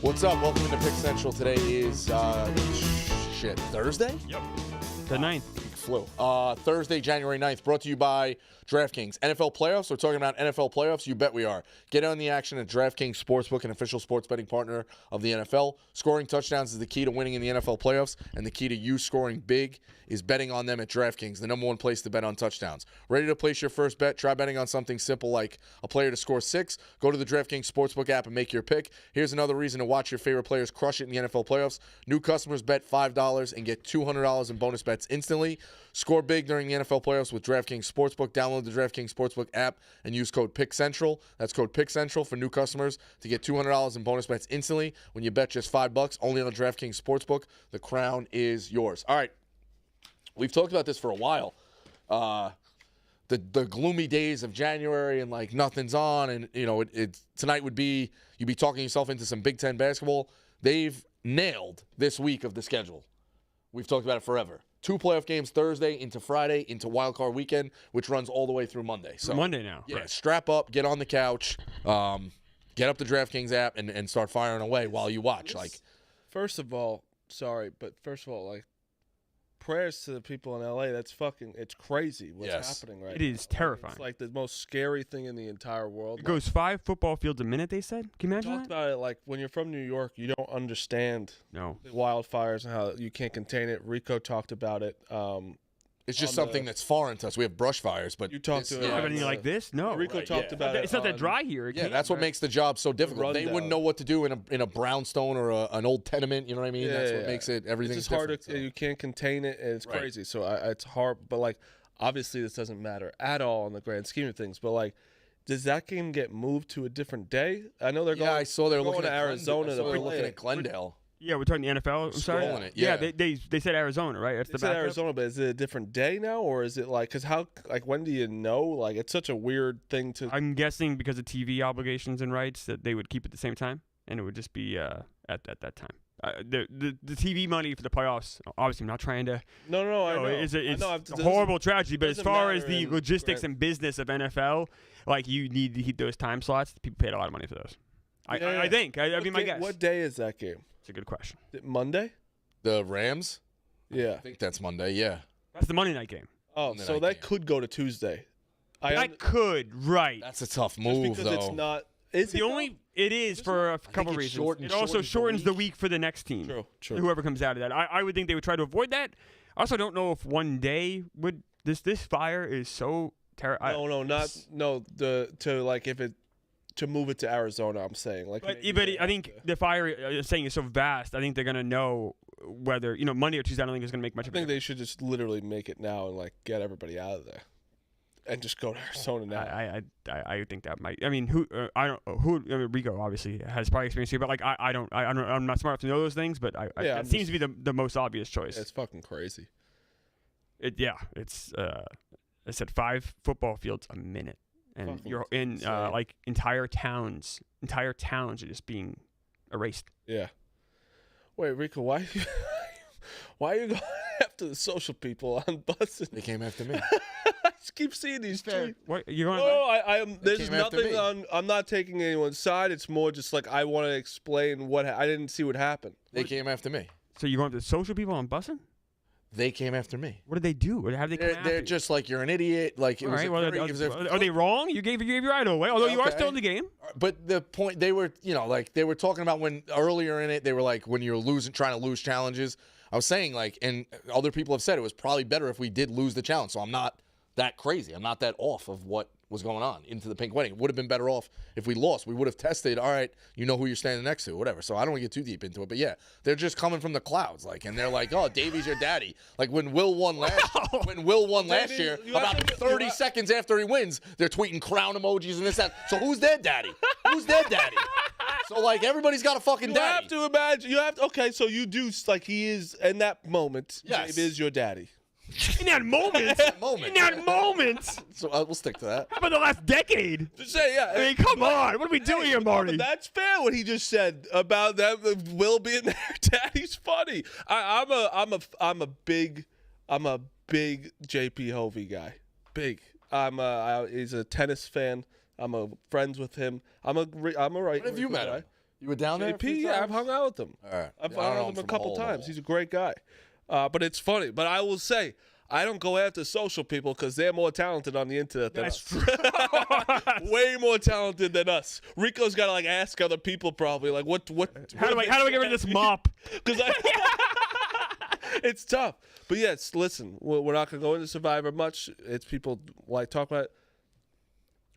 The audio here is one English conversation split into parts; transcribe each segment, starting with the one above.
What's up? Welcome to Pick Central. Today is, Thursday? Yep. The 9th. Flew. Thursday, January 9th, brought to you by DraftKings. NFL playoffs. We're talking about NFL playoffs. You bet we are. Get on the action at DraftKings Sportsbook, an official sports betting partner of the NFL. Scoring touchdowns is the key to winning in the NFL playoffs, and the key to you scoring big is betting on them at DraftKings, the number one place to bet on touchdowns. Ready to place your first bet? Try betting on something simple like a player to score 6. Go to the DraftKings Sportsbook app and make your pick. Here's another reason to watch your favorite players crush it in the NFL playoffs. New customers bet $5 and get $200 in bonus bets instantly. Score big during the NFL playoffs with DraftKings Sportsbook. Download the DraftKings Sportsbook app and use code PICKCENTRAL. That's code PICKCENTRAL for new customers to get $200 in bonus bets instantly when you bet just $5 only on DraftKings Sportsbook. The crown is yours. All right. We've talked about this for a while. The gloomy days of January and like nothing's on, and tonight would be you'd be talking yourself into some Big Ten basketball. They've nailed this week of the schedule. We've talked about it forever. 2 playoff games Thursday into Friday into Wild Card Weekend, which runs all the way through Monday. So Monday now. Yeah, right. Strap up, get on the couch, get up the DraftKings app, and start firing away while you watch. First of all, prayers to the people in LA. It's crazy what's happening right now. It is terrifying. It's like the most scary thing in the entire world. It goes 5 football fields a minute, they said. Can you imagine Talked that? about it like when you're from New York, you don't understand the wildfires and how you can't contain it. Rico talked about it. It's just something that's foreign to us. We have brush fires, but you talked to anything like this? No. Rico talked about it. It's not that dry here. That's what makes the job so difficult. They wouldn't know what to do in a brownstone or an old tenement. You know what I mean? That's what makes it everything. It's just hard to you can't contain it, and it's crazy. So it's hard. But obviously, this doesn't matter at all in the grand scheme of things. But does that game get moved to a different day? I know they're going. Yeah, I saw they're looking to Arizona. They're looking at Glendale. Yeah, we're talking the NFL. I'm sorry. It, yeah, they said Arizona, right? That's they said Arizona, but is it a different day now, or is it because when do you know? It's such a weird thing to. I'm guessing because of TV obligations and rights that they would keep it at the same time, and it would just be at that time. The TV money for the playoffs. Obviously, I'm not trying to. No, I know. It's a horrible tragedy, but as far as the logistics and business of NFL, you need to keep those time slots. People paid a lot of money for those. I think. I mean, my guess. What day is that game? It's a good question. Is it Monday? The Rams? Yeah. I think that's Monday, yeah. That's the Monday night game. Oh, so that could go to Tuesday. Could, right. That's a tough move, because though. It's not. It is for a couple reasons. It also shortens the week for the next team. True. Whoever comes out of that. I would think they would try to avoid that. I also don't know if one day would this fire is so terrible. To move it to Arizona, I'm saying. But I think the fire saying is so vast. I think they're gonna know whether Monday or Tuesday. I don't think is gonna make much. I think they should just literally make it now and get everybody out of there, and just go to Arizona now. I think that might. I mean, Rico obviously has probably experience here, but I'm not smart enough to know those things. But it seems to be the most obvious choice. It's fucking crazy. It's I said 5 football fields a minute. And you're in entire towns are just being erased. Yeah. Wait, Rico, why are you going after the social people on buses? They came after me. I just keep seeing these tweets. What you're going? No, there's nothing on. I'm not taking anyone's side. It's more just I want to explain I didn't see what happened. They came after me. So you're going after the social people on busing? They came after me. What did they do? How did they come after They're just you're an idiot. Are they wrong? You gave your idol away, although you are still in the game. But the point they were, they were talking about when earlier in it, they were when you're trying to lose challenges. I was saying and other people have said it was probably better if we did lose the challenge. So I'm not that crazy. I'm not that off of what was going on into the pink wedding. It would have been better off if we lost. We would have tested, all right, who you're standing next to, whatever. So I don't want to get too deep into it. But, yeah, they're just coming from the clouds. And they're oh, Davey's your daddy. When Will won last year, about 30 seconds after he wins, they're tweeting crown emojis and this, that. So who's their daddy? So, everybody's got a fucking daddy. You have to imagine. Okay, so you do, he is, in that moment, yes. Dave is your daddy. In that moment. So we'll stick to that. How about the last decade? Just say, yeah. I mean, come on. What are we doing here, Marty? That's fair. What he just said about them, Will being their daddy's funny. I'm a big JP Hovey guy. Big. He's a tennis fan. I'm friends with him. I'm a right. What have you met him? You were down there? JP, yeah, I've hung out with him. All right. I've hung out with him a couple times. He's a great guy. But it's funny. But I will say, I don't go after social people because they're more talented on the internet than us. Way more talented than us. Rico's got to like ask other people probably like what How do I get rid of this mop? Because it's tough. But yes, listen, we're not gonna go into Survivor much. It's people like talk about it.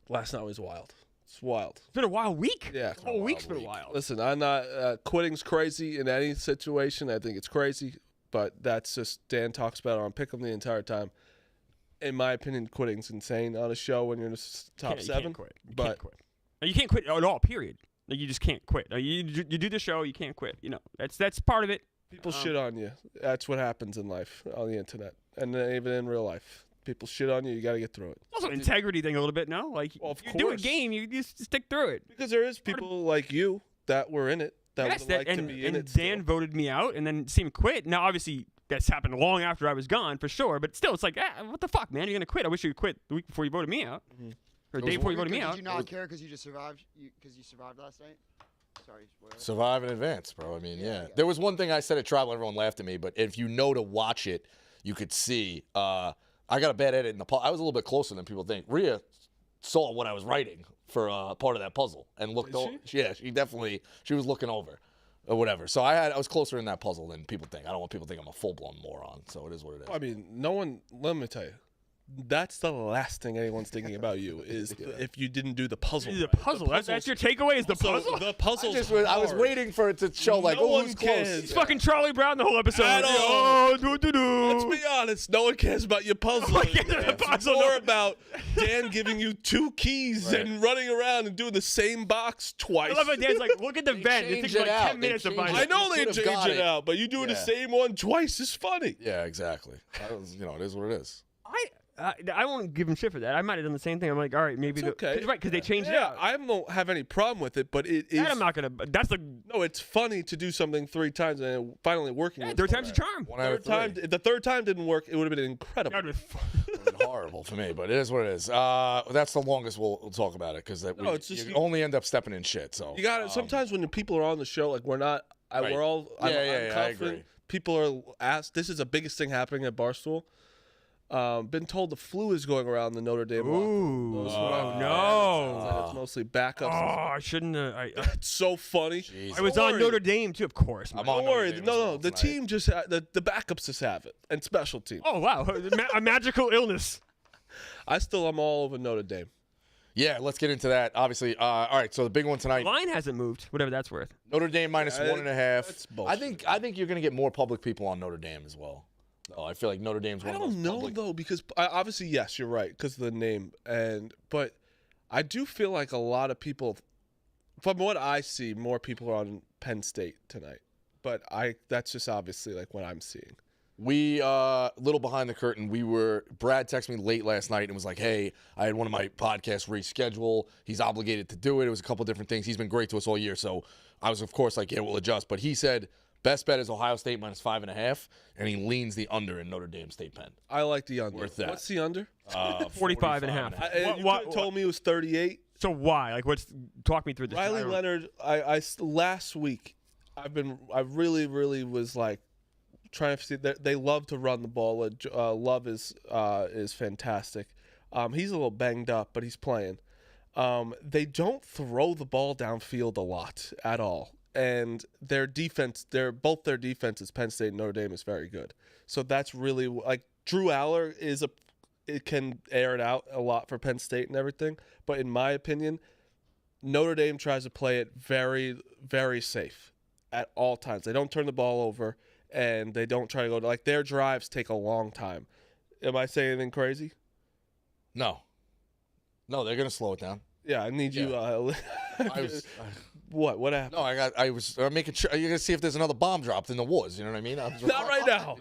Last night was wild. It's wild. It's been a wild week. Yeah, the whole week's been wild. Listen, I'm not quitting's crazy in any situation. I think it's crazy. But that's just Dan talks about it on Pick'em the entire time. In my opinion, quitting's insane on a show when you're in the top 7. You can't quit. You can't quit. You can't quit at all. Period. Like, you just can't quit. You do the show. You can't quit. You know, that's part of it. People shit on you. That's what happens in life on the internet, and even in real life. People shit on you. You got to get through it. Also, integrity thing a little bit. No, like well, you do a game, you just stick through it. Because there is people like you that were in it. That would like to be in it. Dan voted me out, and then seemed quit. Now, obviously, that's happened long after I was gone, for sure. But still, it's like, what the fuck, man? You're gonna quit? I wish you quit the week before you voted me out, or the day before you voted me out. Did you not care because you just survived? Because you survived last night? Sorry, spoiler. Survive in advance, bro. I mean, yeah. There was one thing I said at Tribal, everyone laughed at me, but if you know to watch it, you could see. I got a bad edit in the puzzle. I was a little bit closer than people think. Rhea saw what I was writing for part of that puzzle and looked over. Yeah, she was looking over. Or whatever. So I was closer in that puzzle than people think. I don't want people to think I'm a full-blown moron. So it is what it is. I mean, no one. Let me tell you, that's the last thing anyone's thinking about you is if you didn't do the puzzle. The puzzle. That's your takeaway. Is the puzzle? The puzzle. I was waiting for it to show like, no one who's cares. close. It's fucking Charlie Brown the whole episode. Let's be honest. No one cares about your puzzle. It's more about Dan giving you 2 keys and running around and doing the same box twice. I love how Dan's like, look at the vent. It takes like 10 minutes to find it. I know they change it out, but you doing the same one twice is funny. Yeah, exactly. It is what it is. I won't give him shit for that. I might have done the same thing. I'm like, all right, maybe okay. Right, because they changed it out. I don't have any problem with it, but it is. I'm not gonna. That's the. No, it's funny to do something 3 times and it finally working. Yeah, 3 times the charm. If the 3rd time didn't work, it would have been incredible. That would have been horrible for me, but it is what it is. That's the longest we'll talk about it because you only end up stepping in shit. So you got to sometimes when the people are on the show, like we're not. We're all. I'm confident. I agree. People are asked. This is the biggest thing happening at Barstool. Been told the flu is going around the Notre Dame. Ooh, no! It's mostly backups. Oh, I shouldn't. It's so funny. I was on Notre Dame too, of course. Don't worry. No. The team just the backups just have it, and special team. Oh wow, a magical illness. I'm all over Notre Dame. Yeah, let's get into that. Obviously, all right. So the big one tonight. The line hasn't moved. Whatever that's worth. Notre Dame minus 1.5. That's bullshit. I think you're gonna get more public people on Notre Dame as well. Oh, I feel like Notre Dame's one of those. I don't know though, because obviously, yes, you're right because of the name, but I do feel like a lot of people, from what I see, more people are on Penn State tonight. But that's just obviously like what I'm seeing. We little behind the curtain. Brad texted me late last night and was like, "Hey, I had one of my podcasts reschedule. He's obligated to do it. It was a couple different things. He's been great to us all year." So I was, of course, like, "Yeah, we'll adjust." But he said best bet is Ohio State minus 5.5, and he leans the under in Notre Dame State Penn. I like the under. Worth that. What's the under? 45.5. You told me it was 38. So why? Like, talk me through this. Riley Leonard. I last week, I really was like trying to see that they love to run the ball. Love is fantastic. He's a little banged up, but he's playing. They don't throw the ball downfield a lot at all. And their defense, both their defenses, Penn State and Notre Dame, is very good. So that's really like Drew Aller it can air it out a lot for Penn State and everything. But in my opinion, Notre Dame tries to play it very, very safe at all times. They don't turn the ball over, and they don't try to go like their drives take a long time. Am I saying anything crazy? No, they're gonna slow it down. Yeah, I need you. What happened? No, I was making sure. You're gonna see if there's another bomb dropped in the woods. You know what I mean? Not right now.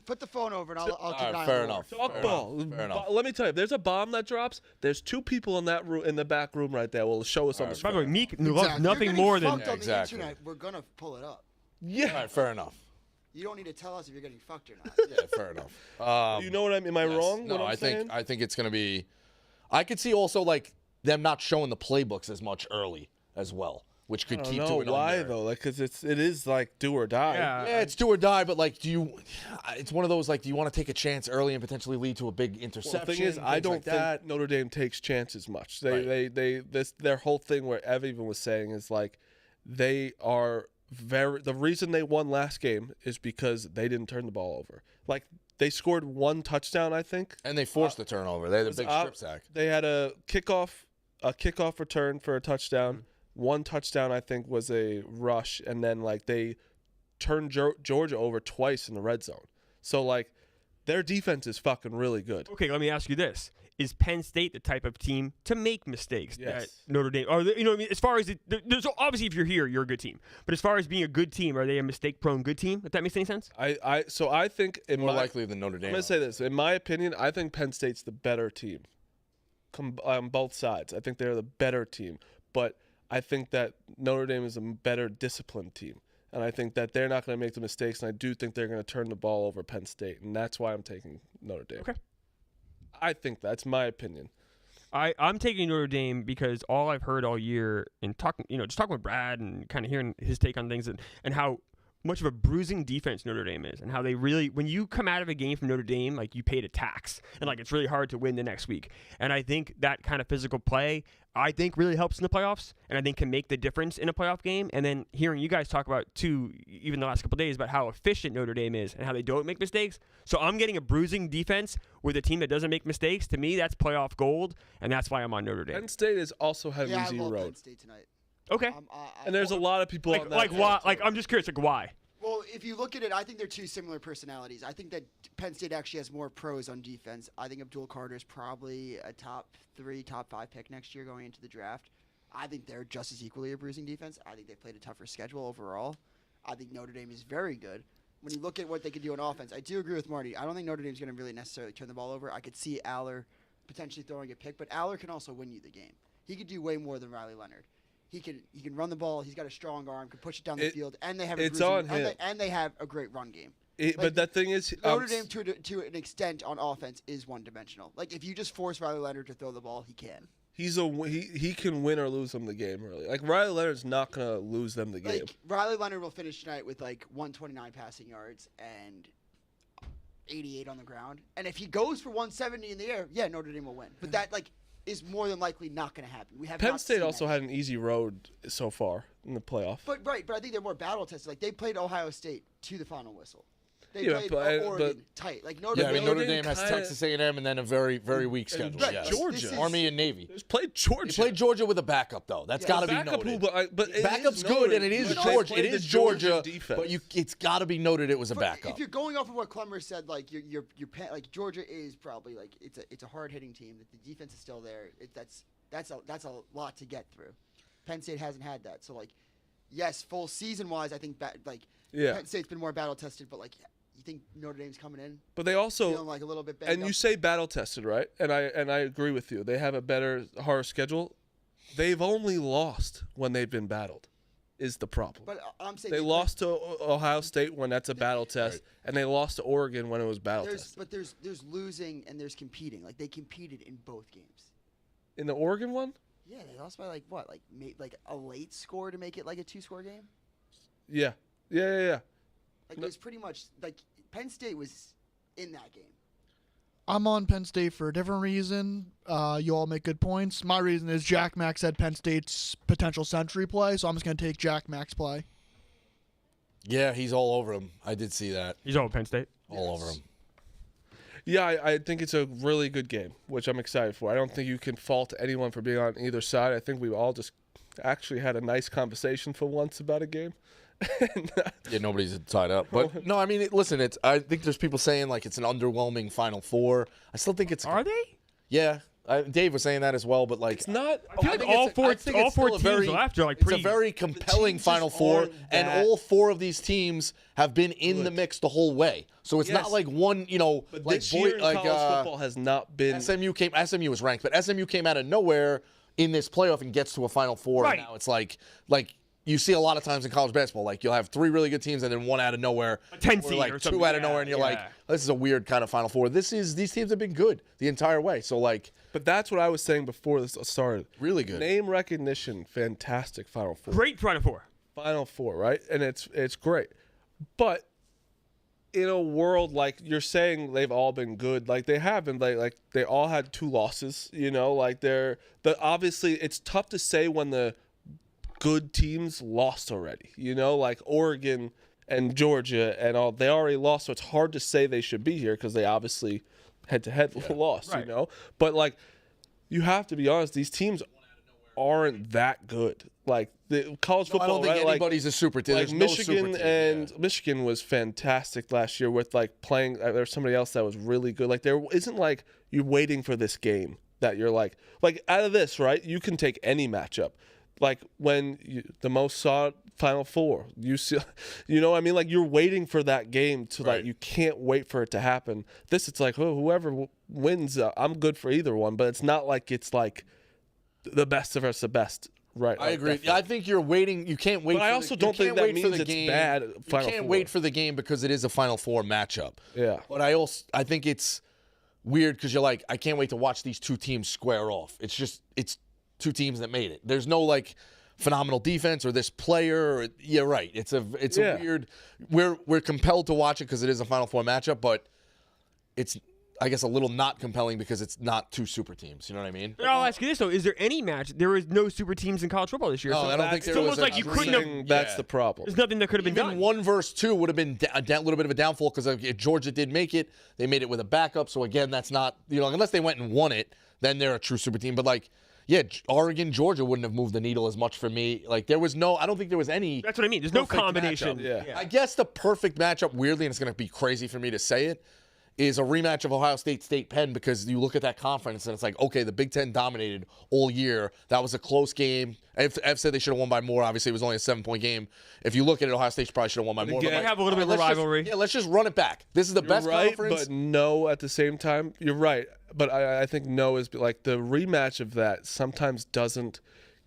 Put the phone over and I'll keep an eye on fair the enough. Softball. Fair enough. Let me tell you, if there's a bomb that drops, there's 2 people in that room, in the back room right there. Will show us on the By screen. the way, Meek loves nothing more than on the internet, we're gonna pull it up. Yeah. All right, fair enough. You don't need to tell us if you're getting fucked or not. Yeah, fair enough. You know what I mean? Am I wrong? No, I think it's gonna be. I could see also like them not showing the playbooks as much early as well. which could I keep don't to know an why under. though, like because it is like do or die. Yeah, it's do or die, but like, it's one of those like, do you want to take a chance early and potentially lead to a big interception? Well, the thing is, I don't think Notre Dame takes chances much. Their whole thing, where Ev even was saying, is like they are the reason they won last game is because they didn't turn the ball over. Like they scored one touchdown, I think, and they forced the turnover. They had a big strip sack. They had a kickoff return for a touchdown. One touchdown, I think, was a rush, and then like they turned Georgia over twice in the red zone. So like their defense is fucking really good. Okay, let me ask you this: is Penn State the type of team to make mistakes Yes. that Notre Dame? Or you know what I mean? As far as so obviously, if you're here, you're a good team. But as far as being a good team, are they a mistake-prone good team? If that makes any sense? I think More likely than Notre Dame. I'm gonna say this. In my opinion, I think Penn State's the better team. On both sides, I think they're the better team, but I think that Notre Dame is a better disciplined team, and I think that they're not going to make the mistakes, and I do think they're going to turn the ball over Penn State, and that's why I'm taking Notre Dame. Okay. I think that's my opinion. I'm taking Notre Dame because all I've heard all year in talking, just talking with Brad and kind of hearing his take on things and how much of a bruising defense Notre Dame is, and how they really, when you come out of a game from Notre Dame, like you paid a tax, and like it's really hard to win the next week. And I think that kind of physical play, I think really helps in the playoffs, and I think can make the difference in a playoff game. And then hearing you guys talk about too, even the last couple of days, about how efficient Notre Dame is and how they don't make mistakes. So I'm getting a bruising defense with a team that doesn't make mistakes. To me, that's playoff gold, and that's why I'm on Notre Dame. Penn State is also have Yeah, easy I love road, Penn State tonight. Okay. and there's a lot of people on that like side, why? too. Like I'm just curious, like why? Well, if you look at it, I think they're two similar personalities. I think that Penn State actually has more pros on defense. I think Abdul Carter is probably a top 3, top 5 pick next year going into the draft. I think they're just as equally a bruising defense. I think they played a tougher schedule overall. I think Notre Dame is very good. When you look at what they could do on offense, I do agree with Marty. I don't think Notre Dame's going to really necessarily turn the ball over. I could see Aller potentially throwing a pick, but Aller can also win you the game. He could do way more than Riley Leonard. He can run the ball. He's got a strong arm. Can push it down the field, and they have and they have a great run game. But that thing is, Notre Dame to an extent on offense is one dimensional. Like if you just force Riley Leonard to throw the ball, he can. He can win or lose them the game really. Like Riley Leonard's not gonna lose them the game. Like Riley Leonard will finish tonight with like 129 passing yards and 88 on the ground. And if he goes for 170 in the air, yeah, Notre Dame will win. But that is more than likely not going to happen. We have Penn State also had an easy road so far in the playoff. But I think they're more battle tested. Like they played Ohio State to the final whistle. They played Oregon tight. Like Notre Dame has Texas A&M and then a very, very weak schedule. Yes. Georgia, Army and Navy. Just played Georgia. He played Georgia with a backup though. That's got to be noted. But backup's good, and it is Georgia. It is Georgia, but it's got to be noted it was a backup. If you're going off of what Clemmer said, like like Georgia is probably like it's a hard hitting team. That the defense is still there. That's a lot to get through. Penn State hasn't had that, so like, yes, full season wise, I think Penn State's been more battle tested, but like. You think Notre Dame's coming in? But they also feeling like a little bit banged up. You say battle tested, right? And I agree with you. They have a better, harder schedule. They've only lost when they've been battled, is the problem. But I'm saying they lost to Ohio State when that's a battle test, and they lost to Oregon when it was battle test. But there's losing and there's competing. Like they competed in both games. In the Oregon one? Yeah, they lost by like a late score to make it like a 2-score game. Yeah. Like it was pretty much like Penn State was in that game. I'm on Penn State for a different reason. You all make good points. My reason is Jack Mack said Penn State's potential century play, so I'm just going to take Jack Mack's play. Yeah, he's all over him. I did see that. He's all Penn State? All over him. Yeah, I think it's a really good game, which I'm excited for. I don't think you can fault anyone for being on either side. I think we all just actually had a nice conversation for once about a game. Yeah, nobody's tied up. But no, I mean, listen, I think there's people saying like it's an underwhelming Final Four. I still think it's. Are they? Yeah, Dave was saying that as well. But like, it's not. I feel like all four teams left are like pretty. It's a very compelling Final Four, and all 4 of these teams have been in the mix the whole way. So it's not like one, But like this year in college football has not been. SMU was ranked, but SMU came out of nowhere in this playoff and gets to a Final Four. Right. And now it's like. You see a lot of times in college basketball, like you'll have 3 really good teams and then one out of nowhere, a 10 seed or like or 2 out of nowhere, and you're like, this is a weird kind of Final Four. These teams have been good the entire way. So like, But that's what I was saying before this started. Really good. Name recognition, fantastic Final Four. Great Final Four. Final Four, right? And it's great. But in a world like you're saying they've all been good, like they have been, like they all had 2 losses, like obviously it's tough to say when the good teams lost already, like Oregon and Georgia and all, they already lost, so it's hard to say they should be here because they obviously head-to-head lost, right. But like you have to be honest, these teams aren't that good. Like the college football, I don't think right? anybody's a super team. Like There's Michigan no super team. and Michigan was fantastic last year with like playing. There's somebody else that was really good. Like there isn't like you're waiting for this game that you're like out of this, right? You can take any matchup. Like when the most sought Final Four, you see, what I mean? Like you're waiting for that game to like you can't wait for it to happen. This it's like whoever wins, I'm good for either one. But it's not like it's like the best of us, the best. Right, I agree. I think you're waiting. You can't wait. But I also don't think that means it's bad. You can't wait for the game because it is a Final Four matchup. Yeah. But I think it's weird because you're like, I can't wait to watch these 2 teams square off. It's 2 teams that made it. There's no like phenomenal defense or this player. Or, yeah, right. It's a weird. We're compelled to watch it because it is a Final Four matchup, but it's, I guess, a little not compelling because it's not 2 super teams. You know what I mean? But I'll ask you this though: is there any match? There was no super teams in college football this year. No, so I don't think there it's was. almost like you couldn't have. That's the problem. There's nothing that could have been Even done. 1 versus 2 would have been a little bit of a downfall because if Georgia did make it, they made it with a backup. So again, that's not, unless they went and won it, then they're a true super team. But like, yeah, Oregon, Georgia wouldn't have moved the needle as much for me. Like I don't think there was any. That's what I mean. There's no perfect combination. matchup. I guess the perfect matchup, weirdly, and it's going to be crazy for me to say it, is a rematch of Ohio State Penn, because you look at that conference and it's like, okay, the Big Ten dominated all year. That was a close game. I've said they should have won by more. Obviously, it was only a 7-point game. If you look at it, Ohio State probably should have won by more. again, They have a little bit of a rivalry. Let's just run it back. This is the best right, conference. but no, at the same time, you're right. But I think no is like the rematch of that sometimes doesn't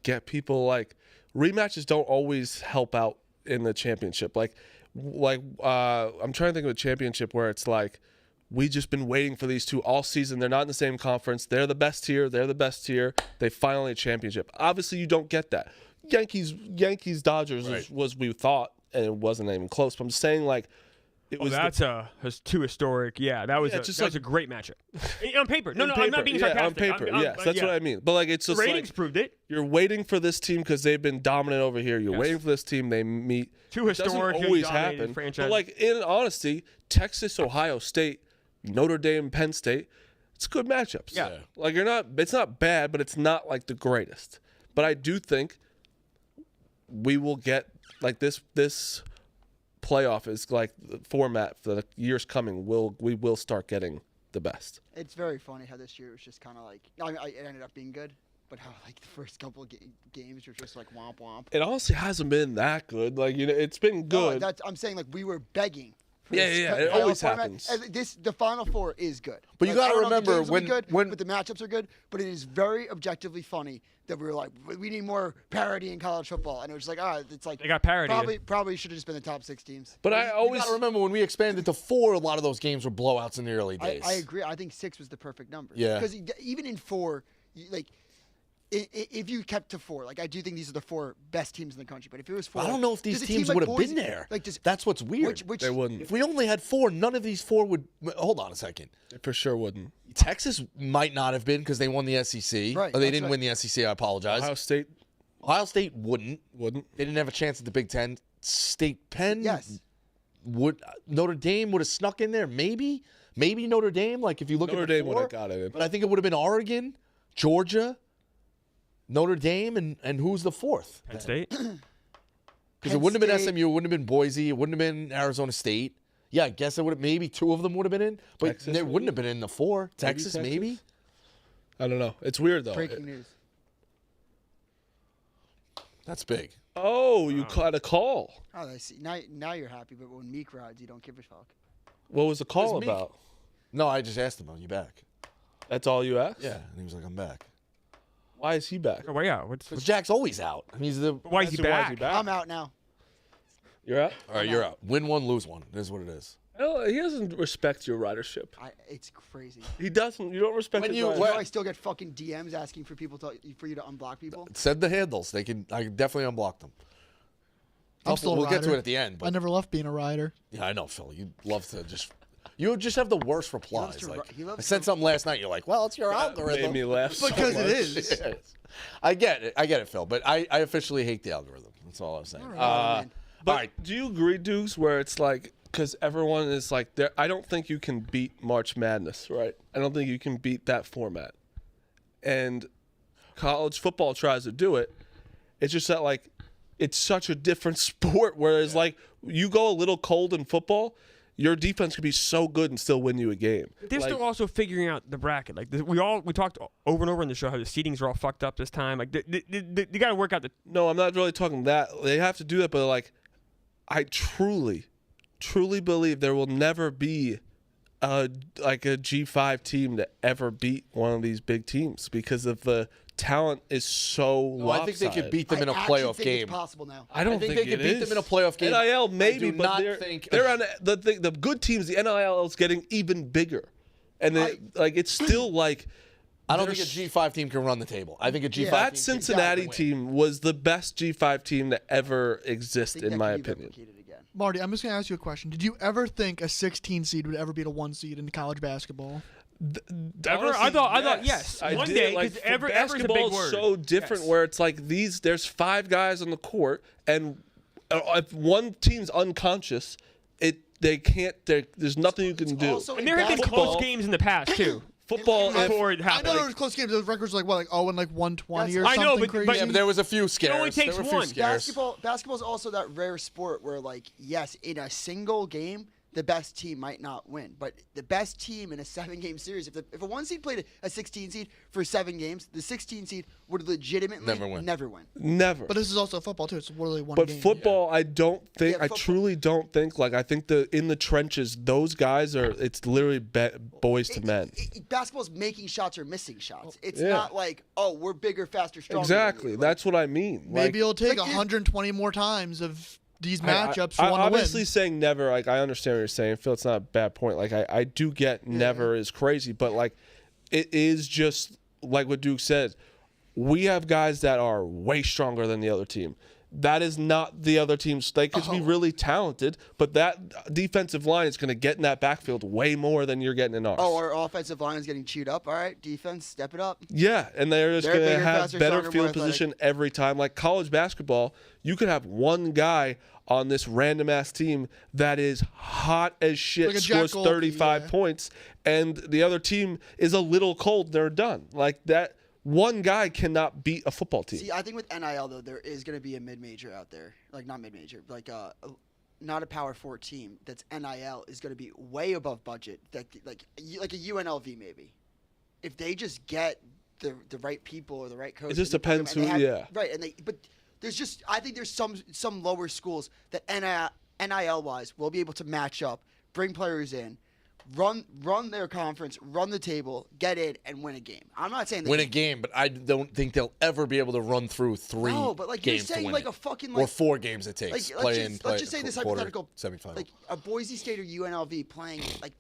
get people like rematches don't always help out in the championship. Like I'm trying to think of a championship where it's like we just been waiting for these 2 all season. They're not in the same conference. They're the best tier. They finally a championship. Obviously, you don't get that. Yankees Dodgers was we thought, and it wasn't even close. But I'm saying like. It was That's too historic. Yeah, that was a great matchup on paper. No, I'm not being sarcastic. On paper, yes, that's what I mean. But like, it's just the ratings like, proved it. You're waiting for this team because they've been dominant over here. You're waiting for this team. They meet. 2 historic, it doesn't always dominated happen. franchises. But like in honesty, Texas, Ohio State, Notre Dame, Penn State, it's good matchups. Yeah. Like it's not bad, but it's not like the greatest. But I do think we will get like this playoff is like the format for the years coming. We will start getting the best. It's very funny how this year was just kind of like, it ended up being good, but how like the first couple of games were just like womp womp. It honestly hasn't been that good. Like it's been good. No, I'm saying like we were begging. Yeah. It always happens. The Final Four is good. But you got to remember when the matchups are good, but it is very objectively funny that we were like, we need more parity in college football, and it was just like, it's like they got parity. Probably should have just been the top 6 teams. But I always you got to remember when we expanded to 4, a lot of those games were blowouts in the early days. I agree. I think 6 was the perfect number. Yeah. Because even in 4, like. If you kept to 4, like I do think these are the 4 best teams in the country. But if it was 4, I don't know if these teams would have been there. That's what's weird. Which they wouldn't. If we only had 4, none of these 4 would. Hold on a second. They for sure wouldn't. Texas might not have been because they won the SEC. Right, Or they that's didn't right. win the SEC. I apologize. Ohio State wouldn't. wouldn't. They didn't have a chance at the Big Ten. State Penn. Yes. Would Notre Dame would have snuck in there? Maybe Notre Dame. Like if you look Notre at the Dame would 4, have got it in. But I think it would have been Oregon, Georgia, Notre Dame, and who's the 4th? Penn State. Because it wouldn't have been SMU, it wouldn't have been Boise, it wouldn't have been Arizona State. Yeah, I guess it would have. Maybe 2 of them would have been in, but Texas, they wouldn't have been in the 4. Texas, maybe. I don't know. It's weird though. Breaking news. That's big. Oh, you caught a call. Oh, I see. Now you're happy, but when Meek rides, you don't give a fuck. What was the call Meek? about? No, I just asked him, "Are you back?" That's all you asked? Yeah, and he was like, "I'm back." Why is he back? Oh, yeah. Because Jack's always out. I mean, he's the. Why is he Why is back? he back? I'm out now. You're out? All right, you're out. Win 1, lose 1. It is what it is. Oh, he doesn't respect your ridership. It's crazy. He doesn't. You don't respect When his you- ridership. Well- I still get fucking DMs asking for you to unblock people. Said the handles. I can definitely unblock them. I'm still a We'll get to rider. it at the end. But I never left being a rider. yeah, I know, Phil. You love to just. You just have the worst replies. to Like, he loves I said to- something last night. You're like, well, it's your Made algorithm. me laugh so Because it much. is. Yes. I get it, Phil. But I officially hate the algorithm. That's all I was saying. Man. But all right. do you agree, Dukes, where it's like, because everyone is like, there? I don't think you can beat March Madness, right? I don't think you can beat that format. And college football tries to do it. It's just that, like, it's such a different sport, whereas, like, you go a little cold in football, your defense could be so good and still win you a game. They're Like, still also figuring out the bracket. Like we talked over and over in the show how the seedings are all fucked up this time. Like they got to work out the. No, I'm not really talking that. They have to do that, but, like, I truly believe there will never be a G5 team to ever beat one of these big teams because of the talent is so Well, I think they could lopsided. beat them in a I actually playoff think game. It's possible now. I don't think think they could it beat is. them in a playoff game. NIL I maybe, do but not they're think on the good teams. The NIL is getting even bigger, and it's still like I don't think a there's- G5 team can run the table. I think a G5 that team Cincinnati can team was the best G5 team to ever exist, I think in that my can be opinion. replicated again. Marty, I'm just going to ask you a question. Did you ever think a 16 seed would ever beat a 1 seed in college basketball? Ever? Honestly, I thought yes. I One did. day, Like, 'cause ever is a basketball big is word. so different, Yes. where it's like there's 5 guys on the court, and if one team's unconscious, they can't. There's nothing you can do. Also, And in there have been basketball- close games in the past too. Football, Before it I know happened. there was close games. The records like, what, like 0 and like 120 or I something know, but- crazy? but- Yeah, but there was a few scares. only takes there were a few one. scares. basketball is also that rare sport where, like, yes, in a single game, the best team might not win, but the best team in a 7-game series, if a 1 seed played a 16 seed for 7 games, the 16 seed would legitimately Never win. never. But this is also football, too. It's literally one But game. football, I don't think. Yeah, I football. truly don't think. Like, I think in the trenches, those guys are. It's literally boys to men. Basketball's making shots or missing shots. It's Yeah. not like, oh, we're bigger, faster, stronger. Exactly. Like, That's what I mean. Maybe it'll take like, 120 more times of these I- matchups for I, one to obviously win. saying never. Like, I understand what you're saying, Phil. It's not a bad point. Like, I do get never is crazy, but, like, it is just like what Duke said. We have guys that are way stronger than the other team. That is not the other team's. They could be really talented, but that defensive line is going to get in that backfield way more than you're getting in ours. oh, our offensive line is getting chewed up. All right, defense, step it up. Yeah, and they're just They're going to bigger, have faster, better stronger, more field athletic. position every time. Like college basketball, you could have one guy on this random ass team that is hot as shit, Like a Jack scores Goldie, 35 yeah. points, and the other team is a little cold. They're done. Like that. One guy cannot beat a football team. See, I think with NIL though, there is going to be a mid-major out there, like not mid-major, like not a Power 4 team that's NIL is going to be way above budget. That like a UNLV maybe, if they just get the right people or the right coach. It just in the program, depends and who- they have- yeah. Right, but there's just I think there's some lower schools that NIL wise will be able to match up, bring players in. Run their conference, run the table, get in, and win a game. I'm not saying they Win a game, but I don't think they'll ever be able to run through 3 No, but like you're games to saying, win like it. a fucking or like 4 games it takes. like Play in, play let's just say this quarter, hypothetical, semifinal. like a Boise State or UNLV playing like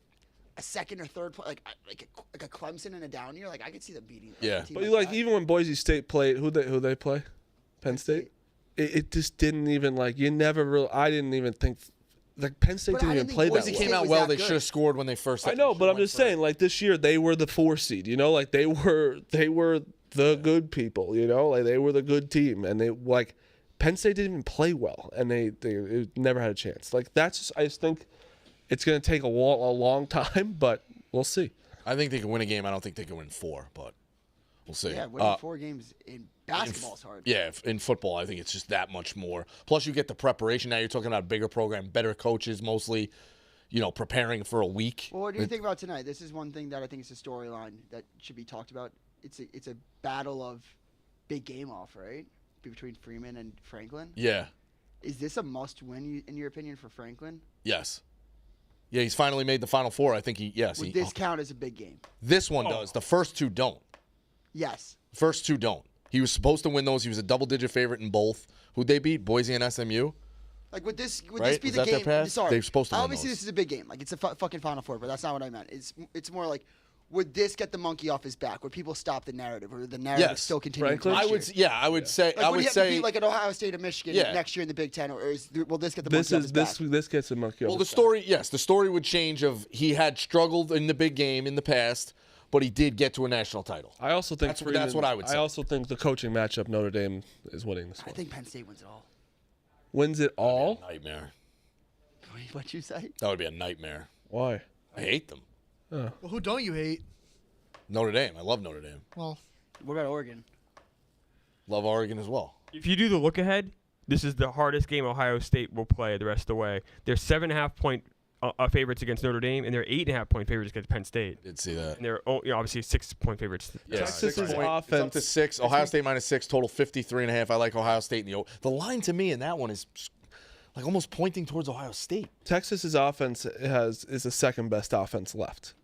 a second or third play, like a Clemson in a down year. Like I could see them beating. Yeah. a team But like that. even when Boise State played, who they play? Penn State. It just didn't even like you never really. I didn't even think. Like Penn State But didn't I even didn't play think that Boise Boise well. came out was well. that They good. should have scored when they first. I know, but I'm just saying, like this year they were the 4 seed. You know, like they were the good people. You know, like they were the good team, and they like Penn State didn't even play well, and they never had a chance. Like that's just, I just think it's going to take a long time, but we'll see. I think they can win a game. I don't think they can win 4, but we'll see. Yeah, winning 4 games in basketball is hard. Yeah, in football, I think it's just that much more. Plus, you get the preparation. Now you're talking about a bigger program, better coaches, mostly, preparing for a week. Well, what do you think about tonight? This is one thing that I think is a storyline that should be talked about. It's a battle of big game off, right? Between Freeman and Franklin. Yeah. Is this a must-win in your opinion for Franklin? Yes. Yeah, he's finally made the Final Four. I think Would this count as a big game? This one does. The first 2 don't. Yes. First 2 don't. He was supposed to win those. He was a double-digit favorite in both. Who'd they beat? Boise and SMU? Like would this Right? be Is the that their game? path? Sorry, They're supposed to win obviously those. this is a big game. Like it's a fucking Final Four, but that's not what I meant. It's more like would this get the monkey off his back? Would people stop the narrative, or would the narrative Yes. still continue? Franklin? I would say Like, I would would he have to say beat like an Ohio State or Michigan Yeah. next year in the Big Ten, or will this get the This monkey off is his back? this gets the monkey. well off the his back. story the story would change of he had struggled in the big game in the past, but he did get to a national title. I also think That's what I would say. I also think the coaching matchup Notre Dame is winning this I one. think Penn State wins it all. Wins it all? Nightmare. What'd you say? That would be a nightmare. Why? I hate them. Well, who don't you hate? Notre Dame. I love Notre Dame. Well, What about Oregon? Love Oregon as well. If you do the look ahead, this is the hardest game Ohio State will play the rest of the way. They're 7.5 point favorites against Notre Dame, and they're 8.5 point favorites against Penn State. Did see that. And they're obviously 6 point favorites. Yeah, Texas' 6 point- offense- it's up to 6. Ohio State -6, total 53.5. I like Ohio State. The line to me in that one is like almost pointing towards Ohio State. Texas's offense is the second best offense left.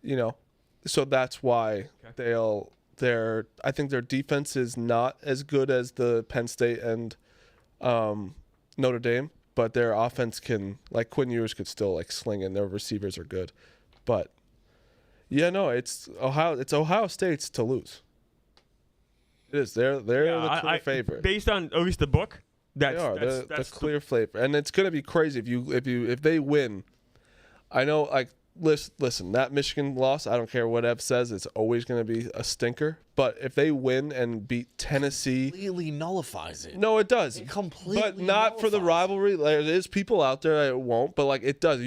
So that's why I think their defense is not as good as the Penn State and Notre Dame, but their offense can, like Quinn Ewers could still like sling, and their receivers are good. But yeah, no, it's Ohio State's to lose. It is. They're the clear favorite. Based on at least the book, They are. They're the clear favorite, and it's gonna be crazy if they win. I know, like, listen, that Michigan loss, I don't care what Ev says, it's always gonna be a stinker. But if they win and beat Tennessee, Completely nullifies it. no, it does. It completely but not for the nullifies rivalry. There is people out there that it won't, but like it does.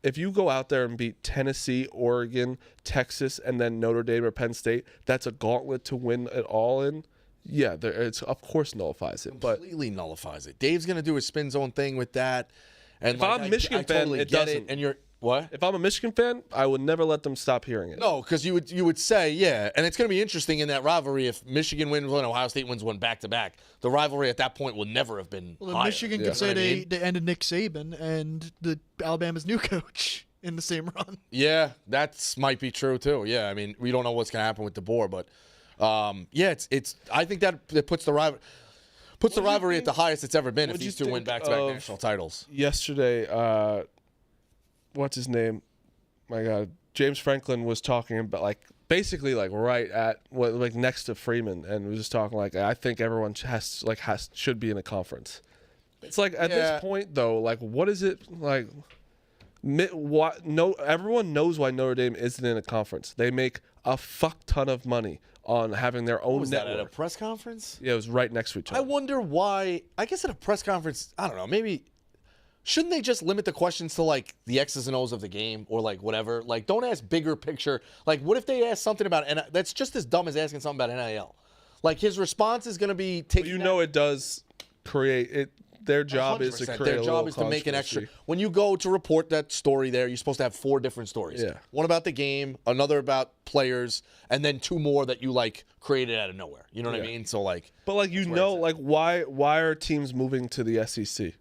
If you go out there and beat Tennessee, Oregon, Texas, and then Notre Dame or Penn State, that's a gauntlet to win it all in. Yeah, it's of course nullifies it. But Completely nullifies it. Dave's gonna do his spin zone thing with that. And If I'm a Michigan fan, totally it get doesn't. And you're what? if I'm a Michigan fan, I would never let them stop hearing it. No, because you would say, yeah, and it's going to be interesting in that rivalry if Michigan wins one, Ohio State wins one back to back. The rivalry at that point would never have been well, higher. Michigan You could know say what I mean? they ended Nick Saban and the Alabama's new coach in the same run. Yeah, that might be true too. Yeah, I mean, we don't know what's going to happen with DeBoer, but yeah, it's. I think that it puts the rivalry at the highest it's ever been if what'd these you two win think back-to-back of- national titles. Yesterday, what's his name? My God, James Franklin was talking about basically right at next to Freeman, and was just talking I think everyone should be in a conference. It's at Yeah. this point though, what is it like? What? No, everyone knows why Notre Dame isn't in a conference. They make a fuck ton of money on having their own Was that network. at a press conference? Yeah, it was right next to each I other. wonder why. I guess at a press conference, I don't know. Maybe shouldn't they just limit the questions to the X's and O's of the game or whatever? Don't ask bigger picture. What if they ask something about that's just as dumb as asking something about NIL? His response is going to be taking. It does create it. Their job is to 100%. create. Their a job little is to make an extra. controversy. When you go to report that story there, you're supposed to have 4 different stories. Yeah. One about the game, another about players, and then 2 more that you created out of nowhere. You know what I Yeah. mean? So But why are teams moving to the SEC?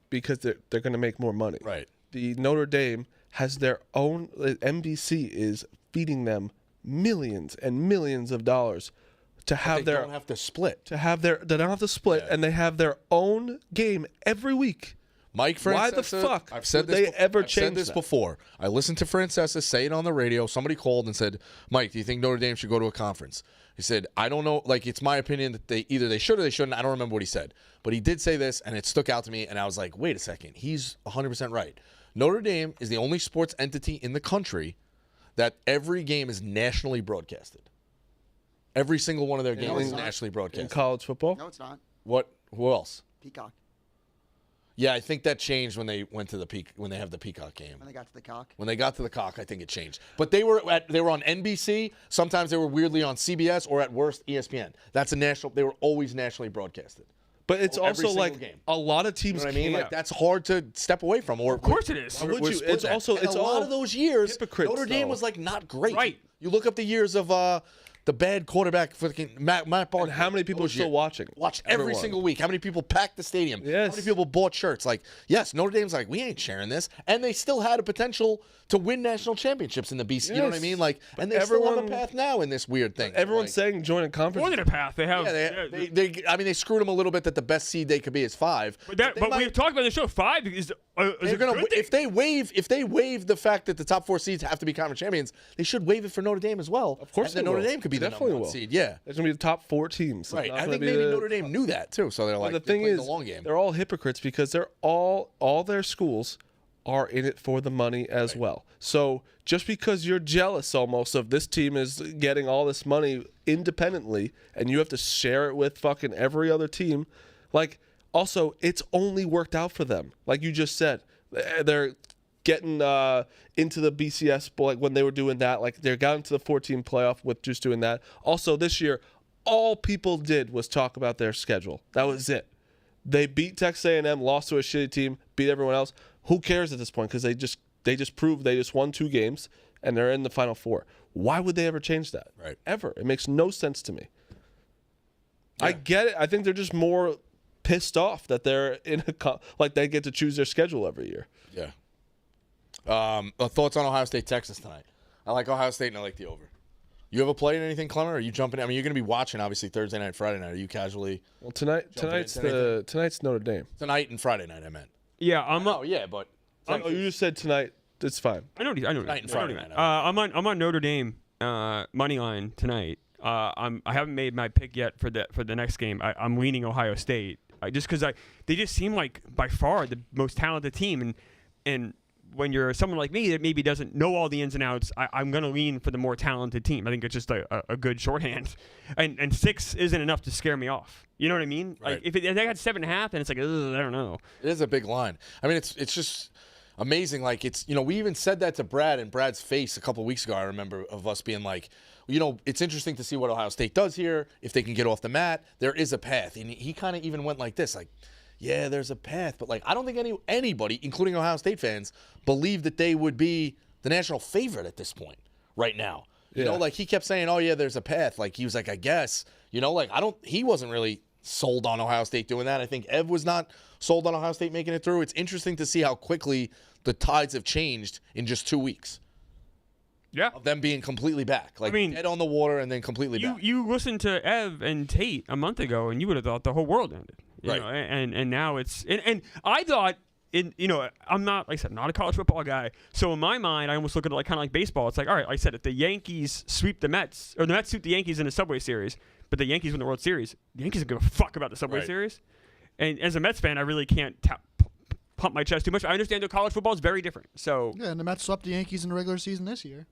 Because they're going to make more money. right. The Notre Dame has their own. NBC is feeding them millions and millions of dollars to have They their don't have to split. they don't have to split, Yeah. and they have their own game every week. Mike Francesa. Why the fuck I've said would this. they ever I've said change this that? before. I listened to Francesa say it on the radio. Somebody called and said, "Mike, do you think Notre Dame should go to a conference?" He said, "I don't know. It's my opinion that they either they should or they shouldn't. I don't remember what he said, but he did say this, and it stuck out to me. And I was like, wait a second. He's 100% right. Notre Dame is the only sports entity in the country that every game is nationally broadcasted. Every single one of their games is it's not. nationally In broadcast. college football, No, it's not. What? Who else? Peacock. Yeah, I think that changed when they went to when they have the Peacock game. When they got to the cock. When they got to the cock, I think it changed. But they were on NBC. Sometimes they were weirdly on CBS or at worst ESPN. That's a national. They were always nationally broadcasted. but it's every also single game. a lot of You teams know what I mean? can't. That's hard to step away from. Or Of course it is. Why would you? It's also a it's lot all of those years. hypocrites, Notre Dame though. was not great. Right. You look up the years of the bad quarterback fucking Matt Barkley. And how many people are still watching? Watch every Everyone. single week. How many people packed the stadium? Yes. How many people bought shirts? Like, yes, Notre Dame's like, we ain't sharing this. And they still had a potential to win national championships in the BC. You know what I Yes. mean? Like, But and they still have a everyone- path now in this weird thing. Everyone's Like, saying join a conference. More than a path. They have. I mean, they screwed them a little bit that the best seed they could be is 5. But we've talked about the show. 5 is They're a gonna, good thing. if they waive the fact that the top 4 seeds have to be conference champions, they should waive it for Notre Dame as well. Of course and then they Notre will. Dame could be They the definitely number 1 will. seed. Yeah, There's gonna be the top 4 teams. It's right. not I gonna think be maybe the- Notre Dame knew that too, so they're like, But the they're thing playing is, the long game. they're all hypocrites because they're all their schools are in it for the money as well. So just because you're jealous almost of this team is getting all this money independently and you have to share it with fucking every other team, like also it's only worked out for them. Like you just said, they're getting into the BCS bowl, like when they were doing that, like they got into the 14 playoff with just doing that. Also this year, all people did was talk about their schedule. That was it. They beat Texas A&M, lost to a shitty team, beat everyone else. Who cares at this point? Because they just proved they just won 2 games and they're in the Final Four. Why would they ever change that? Right. Ever. It makes no sense to me. I get it. I think they're just more pissed off that they're in like they get to choose their schedule every year. Yeah. Thoughts on Ohio State, Texas tonight? I like Ohio State and I like the over. You ever played anything, Clemmer? Are you jumping? I mean, you're going to be watching obviously Thursday night, Friday night. Are you casually Well, Jumping tonight's into Notre Dame. tonight and Friday night? I meant. Yeah, I'm. Oh yeah, but Oh, you just said tonight. It's fine. I know. Tonight and Friday night, I'm on Notre Dame money line tonight. I haven't made my pick yet for the next game. I'm leaning Ohio State just because they just seem like by far the most talented team, and when you're someone like me that maybe doesn't know all the ins and outs, I'm gonna lean for the more talented team. I think it's just a good shorthand, and 6 isn't enough to scare me off. You know what I mean? Right. Like if they had 7.5, then it's like ugh, I don't know. it is a big line. I mean, it's just amazing. Like it's we even said that to Brad in Brad's face a couple weeks ago. I remember of us being like, it's interesting to see what Ohio State does here. If they can get off the mat, there is a path. And he kind of even went like this, like, yeah, there's a path. But like, I don't think anybody, including Ohio State fans, believe that they would be the national favorite at this point right now. You know, like he kept saying, oh yeah, there's a path. Like he was like, I guess, like he wasn't really sold on Ohio State doing that. I think Ev was not sold on Ohio State making it through. It's interesting to see how quickly the tides have changed in just 2 weeks. Yeah. Of them being completely back. Like, I mean, dead on the water and then completely back. You listened to Ev and Tate a month ago, and you would have thought the whole world ended. You Right. know, and now it's and I thought I'm not, like I said, not a college football guy. So in my mind, I almost look at it like kind of like baseball. It's like, all right, like I said, if the Yankees sweep the Mets, or the Mets sweep the Yankees in the Subway Series, but the Yankees win the World Series, the Yankees don't give a fuck about the Subway Right. Series. And as a Mets fan, I really can't pump my chest too much. I understand that college football is very different. So Yeah, and the Mets swept the Yankees in the regular season this year.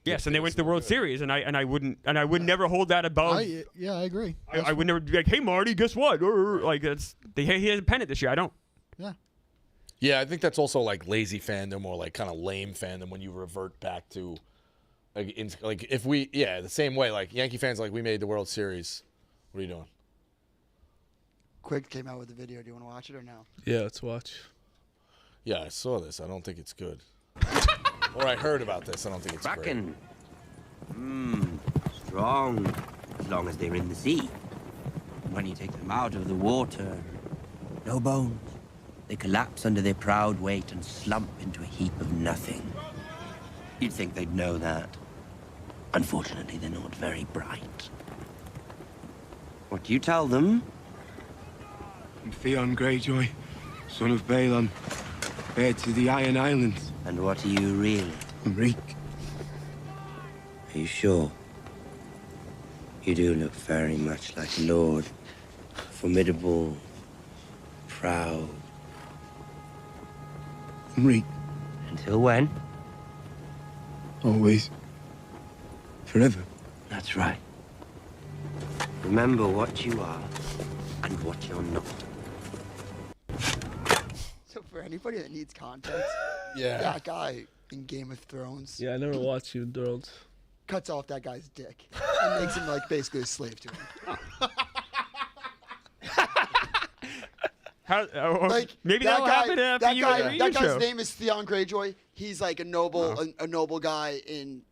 yes, and they went to the World Series, and I would never hold that above. I agree. I would never be like, hey Marty, guess what? Like he has a pennant this year. I don't. Yeah. Yeah, I think that's also like lazy fandom or like kind of lame fandom when you revert back to like if we the same way like Yankee fans like we made the World Series. What are you doing? Quick came out with a video. Do you want to watch it or no? Yeah, let's watch. Yeah, I saw this. I don't think it's good. Or I heard about this. I don't think it's great. Kraken. Strong, as long as they're in the sea. When you take them out of the water, no bones. They collapse under their proud weight and slump into a heap of nothing. You'd think they'd know that. Unfortunately, they're not very bright. What do you tell them? I'm Theon Greyjoy, son of Balon, heir to the Iron Islands. And what are you really? I'm Reek. Are you sure? You do look very much like a lord. Formidable, proud. I'm Reek. Until when? Always. Forever. That's right. Remember what you are and what you're not. So for anybody that needs context, Yeah. that guy in Game of Thrones Yeah, I never watched you, Thrones. cuts off that guy's dick and makes him like basically a slave to him. How, Like maybe that that'll guy, happen after that you guy, read that your guy's show. name is Theon Greyjoy. He's like a noble, a noble guy in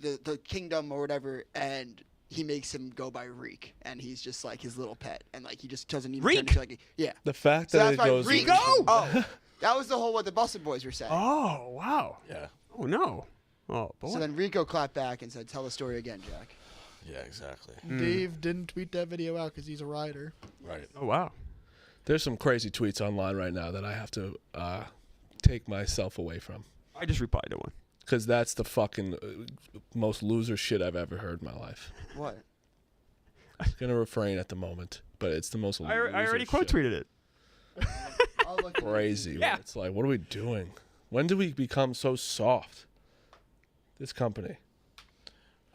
the kingdom or whatever, and he makes him go by Reek, and he's just like his little pet, and like he just doesn't even Reek? turn into like yeah. The fact So that that's it why goes. Rico. Oh, that was the whole what the Busted Boys were saying. Oh, wow. Yeah. Oh, no. Oh, boy. So then Rico clapped back and said, "Tell the story again, Jack." Yeah, exactly. Dave didn't tweet that video out because he's a rider. Right. Oh, wow. There's some crazy tweets online right now that I have to take myself away from. I just replied to one. Because that's the fucking most loser shit I've ever heard in my life. What? I'm going to refrain at the moment, but it's the most loser I already quote shit. tweeted it. I'll look at it. Crazy. Yeah. It's like, what are we doing? When do we become so soft? This company.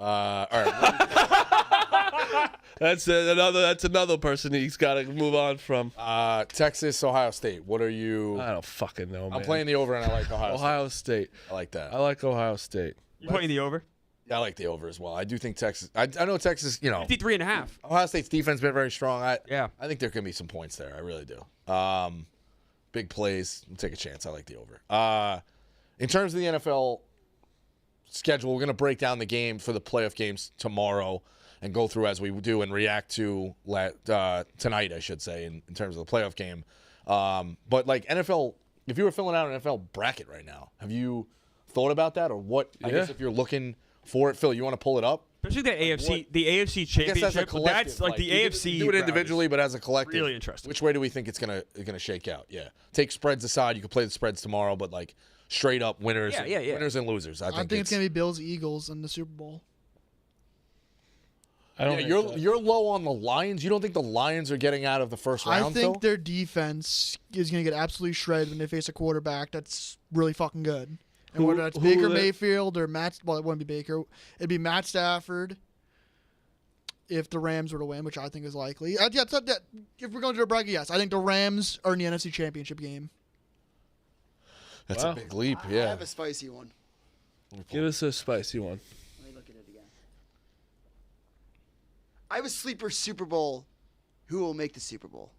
All right. That's another person he's got to move on from. Texas, Ohio State. What are you? I don't fucking know, man. I'm playing the over, and I like Ohio State. Ohio State. I like that. I like Ohio State. You playing the over? Yeah, I like the over as well. I do think Texas. I know Texas. 53.5. Ohio State's defense been very strong. Yeah. I think there can be some points there. I really do. Big plays. I'll take a chance. I like the over. In terms of the NFL schedule, we're going to break down the game for the playoff games tomorrow and go through as we do and react to tonight, I should say, in terms of the playoff game. But like NFL, if you were filling out an NFL bracket right now, have you thought about that or what? I guess if you're looking for it, Phil, you want to pull it up? Especially the AFC, the AFC I guess as a championship. collective, That's like the you AFC. do it individually, but as a collective, really interesting. Which way do we think it's gonna shake out? Yeah, take spreads aside. You can play the spreads tomorrow, but like straight up winners, winners and losers. I think it's gonna be Bills Eagles in the Super Bowl. I don't. Yeah, you're low on the Lions. You don't think the Lions are getting out of the first round? I think Phil? their defense is going to get absolutely shredded when they face a quarterback that's really fucking good. And whether that's Baker Mayfield or Matt, well, it wouldn't be Baker. It'd be Matt Stafford if the Rams were to win, which I think is likely. If we're going to a bracket, yes. I think the Rams are in the NFC Championship game. That's a big leap, I yeah. have a spicy one. Give us a spicy one. Let me look at it again. I have a sleeper Super Bowl. Who will make the Super Bowl?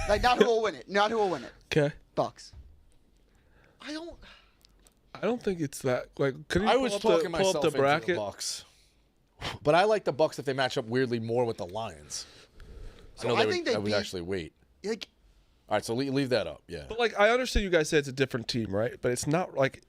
Like, not who will win it. Not who will win it. Okay. Bucks. I don't think it's that. Like, can you I pull was up talking the, pull myself up the into bracket? the Bucks, but I like the Bucks if they match up weirdly more with the Lions. So I think they would beat- actually wait. Like, All right, so leave that up. Yeah. But like, I understand you guys said it's a different team, right? But it's not like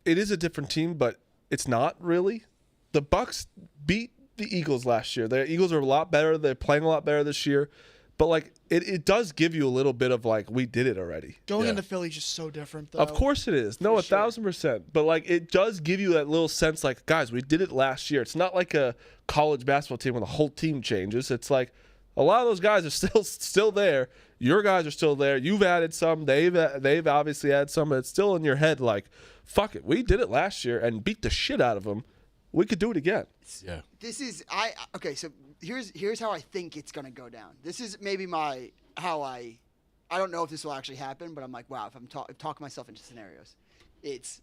it is a different team, but it's not really. The Bucks beat the Eagles last year. The Eagles are a lot better. They're playing a lot better this year. But like, it does give you a little bit of like, we did it already. Going Yeah. into Philly is just so different, though. Of course it is. No, For sure. 1,000%. But like, it does give you that little sense, like, guys, we did it last year. It's not like a college basketball team when the whole team changes. It's like a lot of those guys are still there. Your guys are still there. You've added some. They've obviously added some. But it's still in your head, like, fuck it. We did it last year and beat the shit out of them. We could do it again. Yeah. this is okay. So here's how I think it's gonna go down. This is maybe I don't know if this will actually happen, but I'm like, wow, if I'm talking myself into scenarios, it's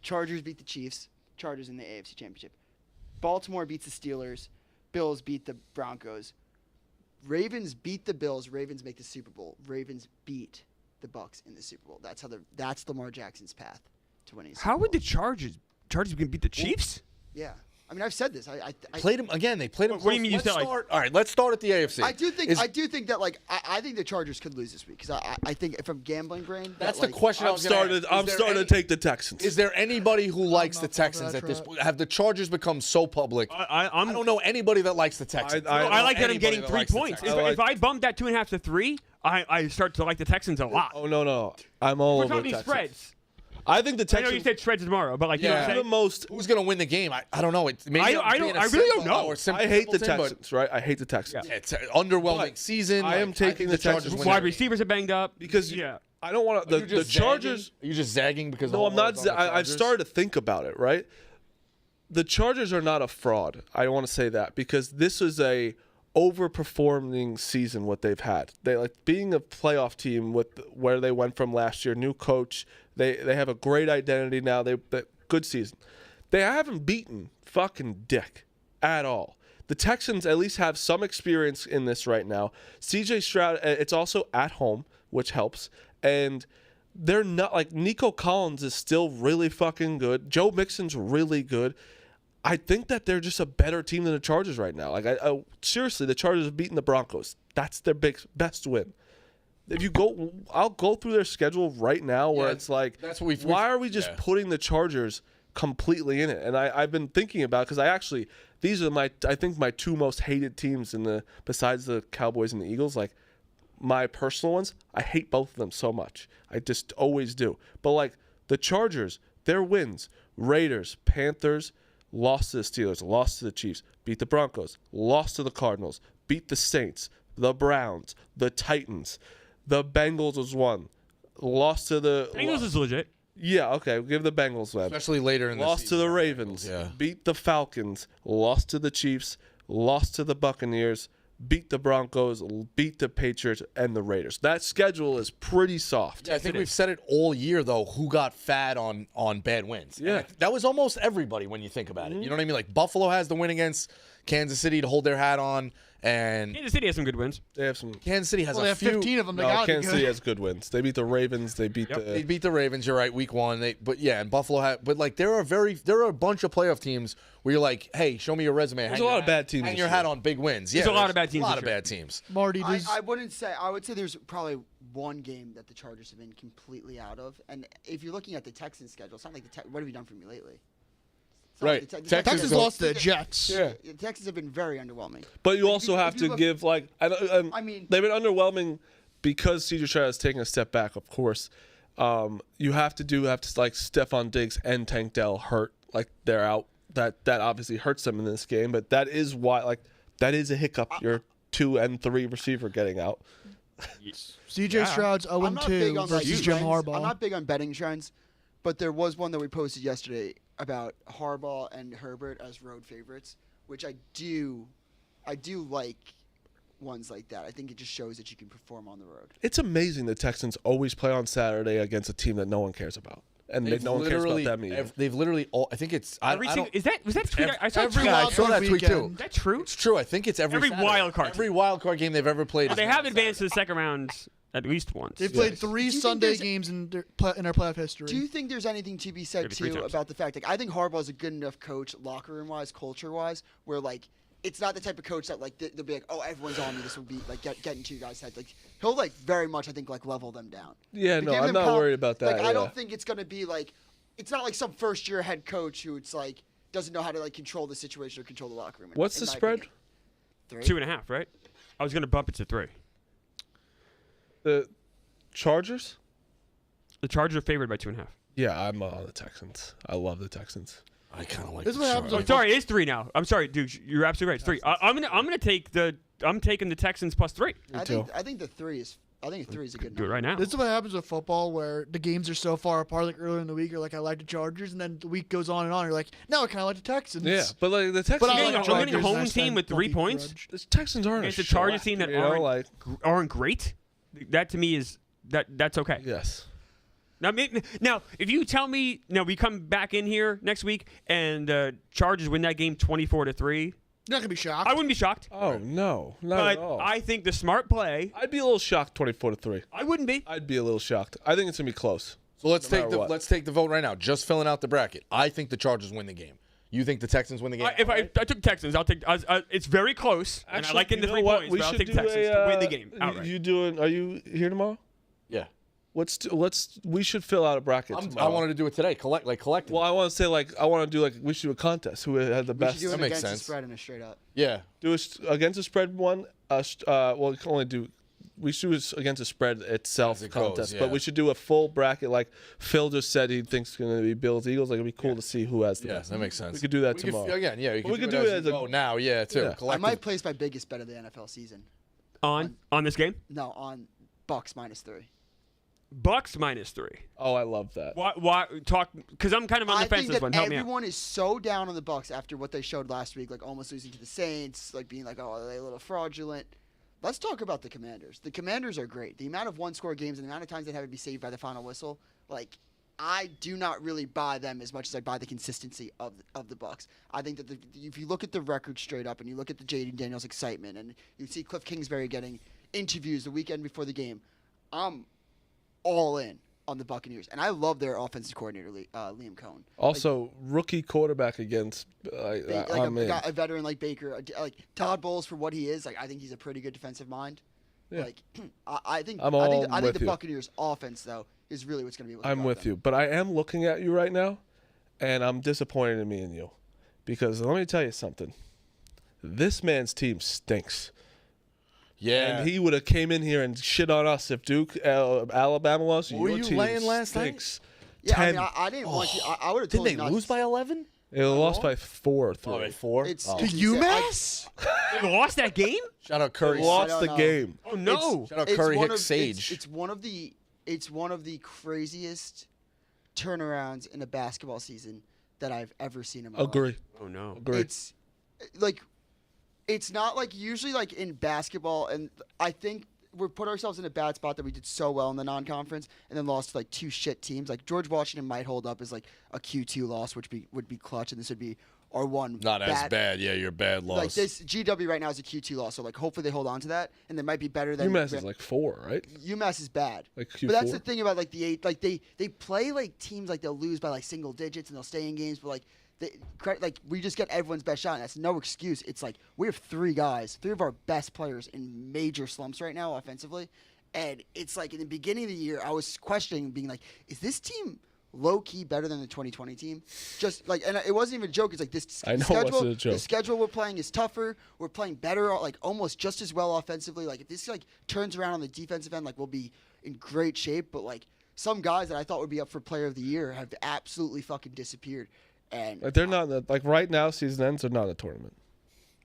Chargers beat the Chiefs, Chargers in the AFC Championship. Baltimore beats the Steelers, Bills beat the Broncos. Ravens beat the Bills, Ravens make the Super Bowl. Ravens beat the Bucks in the Super Bowl. That's Lamar Jackson's path to winning. How would the Chargers can beat the Chiefs? Yeah. I mean, I've said this. I Played him again. They played him. What do you mean you Let's said, like- start? All right, let's start at the AFC. I do think that like I think the Chargers could lose this week because I think if I'm gambling brain, That's that, the like, question. I'm starting to take the Texans. Is there anybody who likes the not for Texans that at this trap. point? Have the Chargers become so public? I don't know anybody that likes the Texans. I- don't I know like that I'm anybody getting that 3 likes the points. Texans. If I bump that 2.5 to 3, I start to like the Texans a lot. Oh, no. I'm all We're over the talking Texans. spreads. I think the I know you Texans said spreads tomorrow, but like you know what I'm Yeah. the saying? most. Who's going to win the game? I don't know. Maybe I really don't know. I hate the Texans, right? I hate the Texans. It's an underwhelming But season. I am taking the Texans win Wide that game. receivers are banged up Because yeah. I don't want Are you to. The just Chargers. zagging? Are you just zagging because? No, the I'm not. Longhorns on the I've Chargers? started to think about it, right? The Chargers are not a fraud. I want to say that because this is a overperforming season what they've had. They like being a playoff team with where they went from last year, new coach. They have a great identity now. They good season. They haven't beaten fucking dick at all. The Texans at least have some experience in this right now. CJ Stroud, it's also at home, which helps. And they're not like Nico Collins is still really fucking good. Joe Mixon's really good. I think that they're just a better team than the Chargers right now. Like, seriously, the Chargers have beaten the Broncos. That's their best win. If you go, I'll go through their schedule right now where it's like, that's what why are we just putting the Chargers completely in it? And I've been thinking about, because these are my two most hated teams besides the Cowboys and the Eagles. Like, my personal ones, I hate both of them so much. I just always do. But like the Chargers, their wins, Raiders, Panthers, lost to the Steelers, lost to the Chiefs, beat the Broncos, lost to the Cardinals, beat the Saints, the Browns, the Titans, the Bengals was one, lost to the Bengals is legit. Yeah, okay, we'll give the Bengals that. Especially later in the season. Lost to the Ravens, beat the Falcons, lost to the Chiefs, lost to the Buccaneers, beat the Broncos, beat the Patriots, and the Raiders. That schedule is pretty soft. Yeah, I think we've said it all year, though, who got fat on bad wins. Yeah. And that was almost everybody when you think about it. You know what I mean? Like, Buffalo has the win against Kansas City to hold their hat on, and Kansas City has some good wins. They have some. Kansas City has Well, they have 15 of them. They got Kansas City has good wins. They beat the Ravens. They beat They beat the Ravens. You're right, week 1. And Buffalo had. But like, there are a bunch of playoff teams where you're like, hey, show me your resume. There's a lot of bad teams. Hang your hat on big wins. Yeah, There's a lot of bad teams. A lot of bad teams. Marty, I would say there's probably one game that the Chargers have been completely out of. And if you're looking at the Texans schedule, it's not like what have you done for me lately? Right. The Texans lost to the Jets. Yeah. The Texans have been very underwhelming. But you also if have you to look- give, like, I mean, they've been underwhelming because C.J. Stroud has taken a step back, of course. You have to like Stephon Diggs and Tank Dell hurt, like they're out. That obviously hurts them in this game, but that is why, like, that is a hiccup. Your 2 and 3 receiver getting out. CJ Stroud's I'm not big 0-2 on versus Jim trends. Harbaugh. I'm not big on betting trends, but there was one that we posted yesterday about Harbaugh and Herbert as road favorites, which I do like ones like that. I think it just shows that you can perform on the road. It's amazing the Texans always play on Saturday against a team that no one cares about. And no one cares about them either. They've literally all. I think it's. I don't. Was that tweet? I saw every tweet. wild I saw that card tweet too. weekend. Is that true? It's true. I think it's every Saturday. wild card. Every wild card game they've ever played. Well, they have advanced to the second round at least once. They've played 3 Do you think Sunday there's- games in their playoff history. Do you think there's anything to be said Maybe 3 too times. about the fact that I think Harbaugh's a good enough coach, locker room wise, culture wise, where like it's not the type of coach that like they'll be like, oh, everyone's on me. This will be like get into you guys' head. Like he'll like very much I think like level them down. Yeah, To no, give I'm them not worried about that. Like yeah. I don't think it's gonna be like it's not like some first year head coach who it's like doesn't know how to like control the situation or control the locker room. What's in the my spread? opinion. 2.5, right? I was gonna bump it to 3. The Chargers? The Chargers are favored by 2.5. Yeah, I'm on the Texans. I love the Texans. I kind of like. This is what happens I'm on sorry, it is 3 now. I'm sorry, dude. You're absolutely right. It's 3. I'm taking the Texans plus 3. I think the 3 is a good Do it number. right now. This is what happens with football, where the games are so far apart. Like earlier in the week, you're like, I like the Chargers, and then the week goes on and on. You're like, no, I kind of like the Texans. Yeah, but like the Texans, But I You're like getting the a- you're getting a Chargers, home and I team stand with 3 fucking points? grudge. the Texans aren't Against a the Chargers team that you know, aren't great. That to me is that's okay. yes. Now, if you tell me, we come back in here next week and Chargers win that game 24-3, You're not gonna be shocked. I wouldn't be shocked. Oh no, not But at all. I think the smart play, I'd be a little shocked, 24-3. I wouldn't be. I'd be a little shocked. I think it's gonna be close. So let's No take matter what. let's take the vote right now. Just filling out the bracket. I think the Chargers win the game. You think the Texans win the game? If I took Texans, I'll take. it's very close, and I like getting the 3 points, but I'll take Texans to win the game outright. You doing? Are you here tomorrow? Yeah. We should fill out a bracket I tomorrow. wanted to do it today. Collect. Well, I want to say we should do a contest. Who had the We best? should do That an makes against the sense. spread and a straight up. Yeah. Do against the spread one. Well, we can only do. We should do against the spread itself As it goes, contest, yeah. but we should do a full bracket. Like Phil just said, he thinks it's going to be Bills Eagles. Like it'd be cool to see who has the Yeah, best. that makes sense. We could do that tomorrow. Again, yeah. We could do it as a- now, yeah, too. Yeah. I Collective. might place my biggest bet of the NFL season. on this game, No, on Bucks -3. Bucks -3. Oh, I love that. Why talk? Because I'm kind of on the I fence think this that one. Help me out. everyone is so down on the Bucks after what they showed last week, like almost losing to the Saints, like being like, oh, are they a little fraudulent? Let's talk about the Commanders. The Commanders are great. The amount of one-score games and the amount of times they have to be saved by the final whistle, like I do not really buy them as much as I buy the consistency of the Bucks. I think that if you look at the record straight up and you look at the Jaden Daniels excitement and you see Cliff Kingsbury getting interviews the weekend before the game, I'm all in on the Buccaneers, and I love their offensive coordinator Liam Cohen. Also, rookie quarterback against A veteran like Baker, like Todd Bowles for what he is. Like I think he's a pretty good defensive mind. Yeah. Like I think I'm I all think with the you. Buccaneers offense though is really what's going to be. I'm with you, but I am looking at you right now, and I'm disappointed in me and you, because let me tell you something. This man's team stinks. Yeah. And he would have came in here and shit on us if Duke, Alabama lost. Were your you team laying last night? stinks. Yeah, I 10. mean, I didn't want you. I would have Didn't told they you not lose to- by 11? They lost by 4 or 3. Oh, by 4? It's Oh. To UMass? They lost that game? Shout out Curry. They lost don't the know. game. Oh no! Shout out It's Curry one Hicks of- Sage. It's one of the craziest turnarounds in a basketball season that I've ever seen in my life. Agree. Oh no! Agree. It's like it's not like usually like in basketball, and I think we put ourselves in a bad spot that we did so well in the non-conference and then lost to like 2 shit teams. Like George Washington might hold up as like a Q2 loss, which would be clutch, and this would be our one. Not as bad. Yeah, your bad loss. Like this GW right now is a Q2 loss, so like hopefully they hold on to that, and they might be better than UMass is like 4, right? UMass is bad. Like But that's Q4? the thing about like the 8. Like they play like teams like they'll lose by like single digits and they'll stay in games, but like we just get everyone's best shot. And that's no excuse. It's like we have 3 of our best players in major slumps right now offensively, and it's like in the beginning of the year I was questioning, being like, is this team low key better than the 2020 team? Just like, and it wasn't even a joke. It's like this I know it schedule. wasn't a joke. The schedule we're playing is tougher. We're playing better, like almost just as well offensively. Like if this like turns around on the defensive end, like we'll be in great shape. But like some guys that I thought would be up for Player of the Year have absolutely fucking disappeared. And Like they're not in the, like right now, season ends, they're not in the tournament.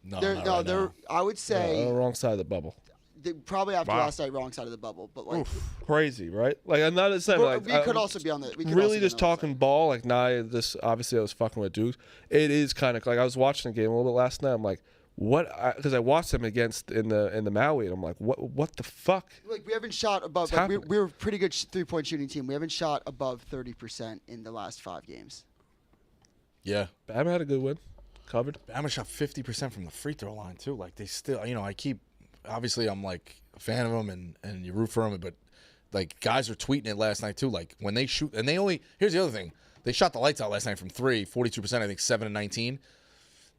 no, they're not no, right they're. now. I would say On the wrong side of the bubble. they probably after Wow. last night, wrong side of the bubble. But like, Crazy, right? Like I'm not saying well, like we could also be on the. We could also really be just on the wrong talking side. ball. Like now, this obviously I was fucking with Duke. It is kind of like I was watching the game a little bit last night. I'm like, what? Because I watched them against in the Maui, and I'm like, what the fuck? Like we haven't shot above. What's Like, happening? we're a pretty good 3-point shooting team. We haven't shot above 30% in the last 5 games. Yeah. Bama had a good win, covered. Bama shot 50% from the free throw line, too. Like, they still, I keep, obviously, I'm like a fan of them and you root for them, but like, guys are tweeting it last night, too. Like, when they shoot, and here's the other thing. They shot the lights out last night from 3, 42%, I think 7 and 19.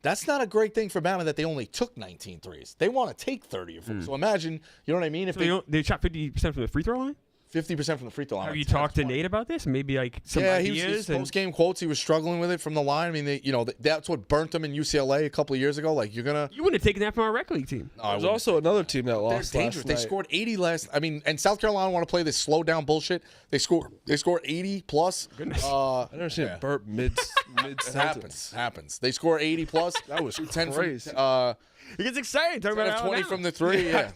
That's not a great thing for Bama that they only took 19 threes. They want to take 30 or 40. So imagine, you know what I mean? If So they shot 50% from the free throw line. 50% from the free throw line. Have like you 10, talked to 20. Nate about this? Maybe like some Yeah, ideas. his and post-game quotes, he was struggling with it from the line. I mean, that's what burnt them in UCLA a couple of years ago. Like, you're going to... you wouldn't have taken that from our rec league team. No, I There's wouldn't. also another team that They're lost dangerous. last They night. scored 80 last. I mean, and South Carolina want to play this slow down bullshit. They scored 80 plus. Goodness. I've never seen yeah. a burp mid It sentence. happens. They score 80 plus. That was 10 crazy. From, It gets exciting. Talking 10 about of 20 from the 3. Yeah.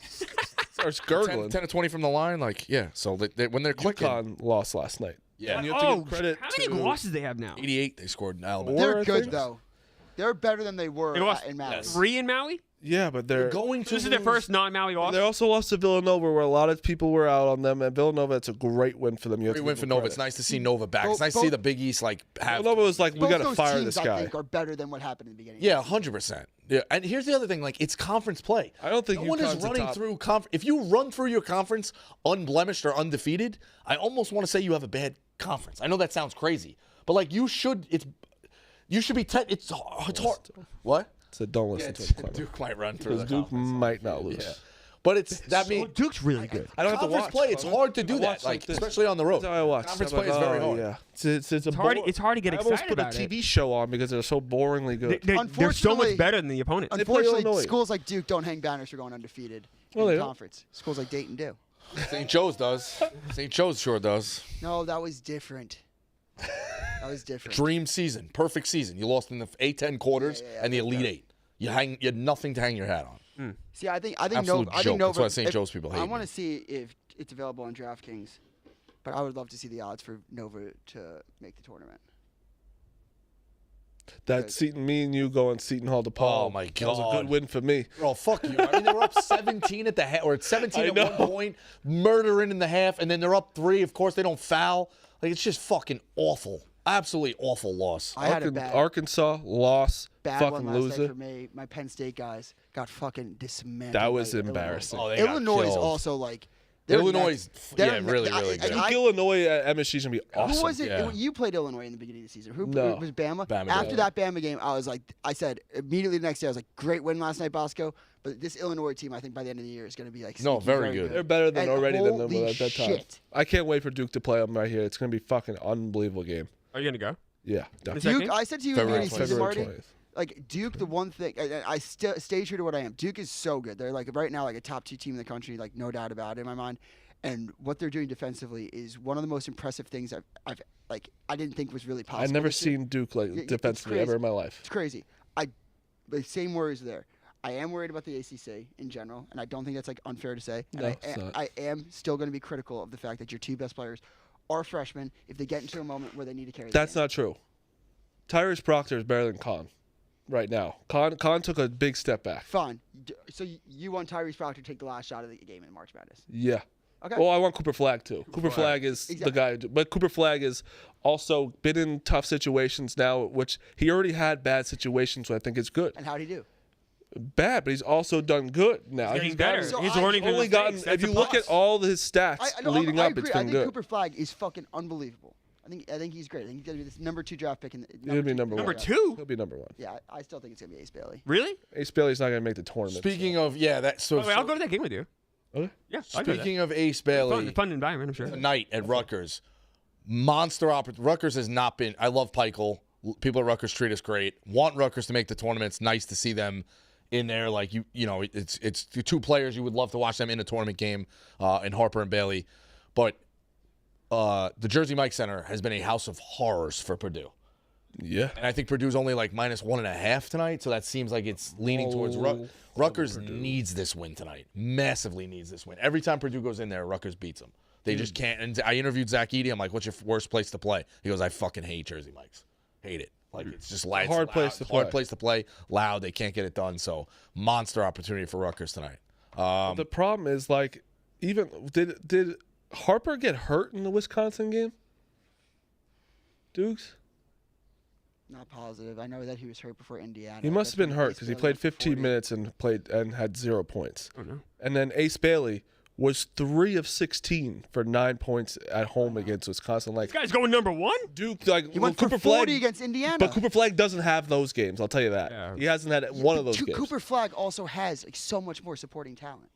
Starts 10 gurgling. of 20 from the line. Like, yeah. So when they're clicking, UConn lost last night. yeah, And you have to give credit how many to- losses they have now? 88 they scored in Alabama. Four, They're I good think. though. They're better than they were They lost in Maui. 3 in Maui. Yeah, but they're Going So to this is their lose- first non-Maui loss. They also lost to Villanova, where a lot of people were out on them. And Villanova, it's a great win for them. You have Great to win give for them Nova. credit. it's nice to see Nova back. It's Both- nice to see the Big East like have. Villanova was like, we Both got to those fire teams, this I guy. think, are better than what happened in the beginning. Yeah, 100%. Yeah, and here's the other thing: like, it's conference play. I don't think no one is UConn's the running top. through If you run through your conference unblemished or undefeated, I almost want to say you have a bad conference. I know that sounds crazy, but like you should be. It's hard. What? So don't Yeah, listen to him. Clever. Duke might run through Because the Duke conference. might not lose. Yeah. But that means Duke's really good. I don't have to conference watch. play. It's Clever. hard to do I that, watch like this. especially on the road. That's how I watch. Conference I'm play is like, very oh, hard. Yeah. It's hard to get I almost excited put a about it. TV show on because they're so boringly good. They're so Unfortunately- much better than the opponent. They play Unfortunately, Illinois. schools like Duke don't hang banners for going undefeated Well, in they the don't. conference. Schools like Dayton do. St. Joe's does. St. Joe's sure does. No, that was different. That was different. Dream season, perfect season. You lost in the A-10 quarters and the Elite Eight. You had nothing to hang your hat on. See, I think Absolute I joke. think Nova. That's why St. if- Joe's people hate I me. want to see if it's available on DraftKings, but I would love to see the odds for Nova to make the tournament. That Seton, me and you going Seton Hall to Paul. Oh, my That was a God. good win for me. Oh, fuck you. I mean, they were up 17 at the half, or 17 I at know. one point, murdering in the half, and then they're up 3. Of course, they don't foul. Like, it's just fucking awful. Absolutely awful loss. I had a bad Arkansas loss. one Fucking last night loser. for me. My Penn State guys got fucking dismantled. That was by embarrassing. Oh, Illinois. they got Illinois is killed. also like They're Illinois next. is They're really, ne- really good. I think Illinois at MSG is going to be awesome. Who was it? Yeah. You played Illinois in the beginning of the season. Who No. was Bama? Bama After did. that Bama game, I said immediately the next day, I was like, great win last night, Bosco. But this Illinois team, I think by the end of the year is going to be like No, sneaky, very good. They're better than And already than them holy at that time. shit. I can't wait for Duke to play them right here. It's going to be fucking unbelievable game. Are you gonna go? Yeah, definitely. Is that Duke, game? I said to you in the February beginning of the season, February Marty, 20th. like Duke, the one thing I stay true to what I am. Duke is so good. They're like right now like a top 2 team in the country, like no doubt about it in my mind. And what they're doing defensively is one of the most impressive things I've like I didn't think was really possible. I've never this year. seen Duke like It's defensively crazy. ever in my life. It's crazy. The same worries there. I am worried about the ACC in general, and I don't think that's like unfair to say. And No, it's not. I am still going to be critical of the fact that your 2 best players are freshmen. If they get into a moment where they need to carry, That's the game. not true. Tyrese Proctor is better than Khan right now. Khan took a big step back. Fine. So you want Tyrese Proctor to take the last shot of the game in March Madness? Yeah. Okay. Well, I want Cooper Flagg too. Cooper Flagg is the guy, but Cooper Flagg is also been in tough situations now, which he already had bad situations, so I think it's good. And how'd he do? Bad, but he's also done good now. He's getting gotten- better. So He's I- learning from only his gotten. mistakes. If That's you a look at plus. all his stats leading I up, agree. it's I been think good. Cooper Flagg is fucking unbelievable. I think he's great. I think he's gonna be this number 2 draft pick. He'll be number Number one. 2? He'll be number one. Yeah, I still think it's gonna be Ace Bailey. Really? Ace Bailey's not going to make the tournament. Speaking of, so Wait, I'll go to that game with you. Okay. Yeah. I'll go to that. speaking of Ace Bailey, Fun environment, I'm sure. tonight at Rutgers, monster opportunity. Rutgers has not been. I love Peichel. People at Rutgers treat us great. Want Rutgers to make the tournament. It's nice to see them in there. Like you know, it's the 2 players you would love to watch them in a tournament game, in Harper and Bailey. But the Jersey Mike Center has been a house of horrors for Purdue. Yeah. And I think Purdue's only like -1.5 tonight, so that seems like it's leaning towards Rutgers needs this win tonight. Massively needs this win. Every time Purdue goes in there, Rutgers beats them. They just can't. And I interviewed Zach Edey. I'm like, what's your worst place to play? He goes, I fucking hate Jersey Mike's. Hate it. Like, it's just loud. Hard place to play. Hard place to play. Loud. They can't get it done. So, monster opportunity for Rutgers tonight. The problem is, like, even did Harper get hurt in the Wisconsin game? Dukes? Not positive. I know that he was hurt before Indiana. He must have been hurt because he played 15 minutes. minutes and had 0 points. Oh, no. And then Ace Bailey was 3 of 16 for 9 points at home against Wisconsin. Like This guy's going number 1? Duke, like He went Cooper for 40 Flagg, against Indiana. but Cooper Flagg doesn't have those games. I'll tell you that. Yeah. He hasn't had one of those games. Cooper Flagg also has like so much more supporting talent.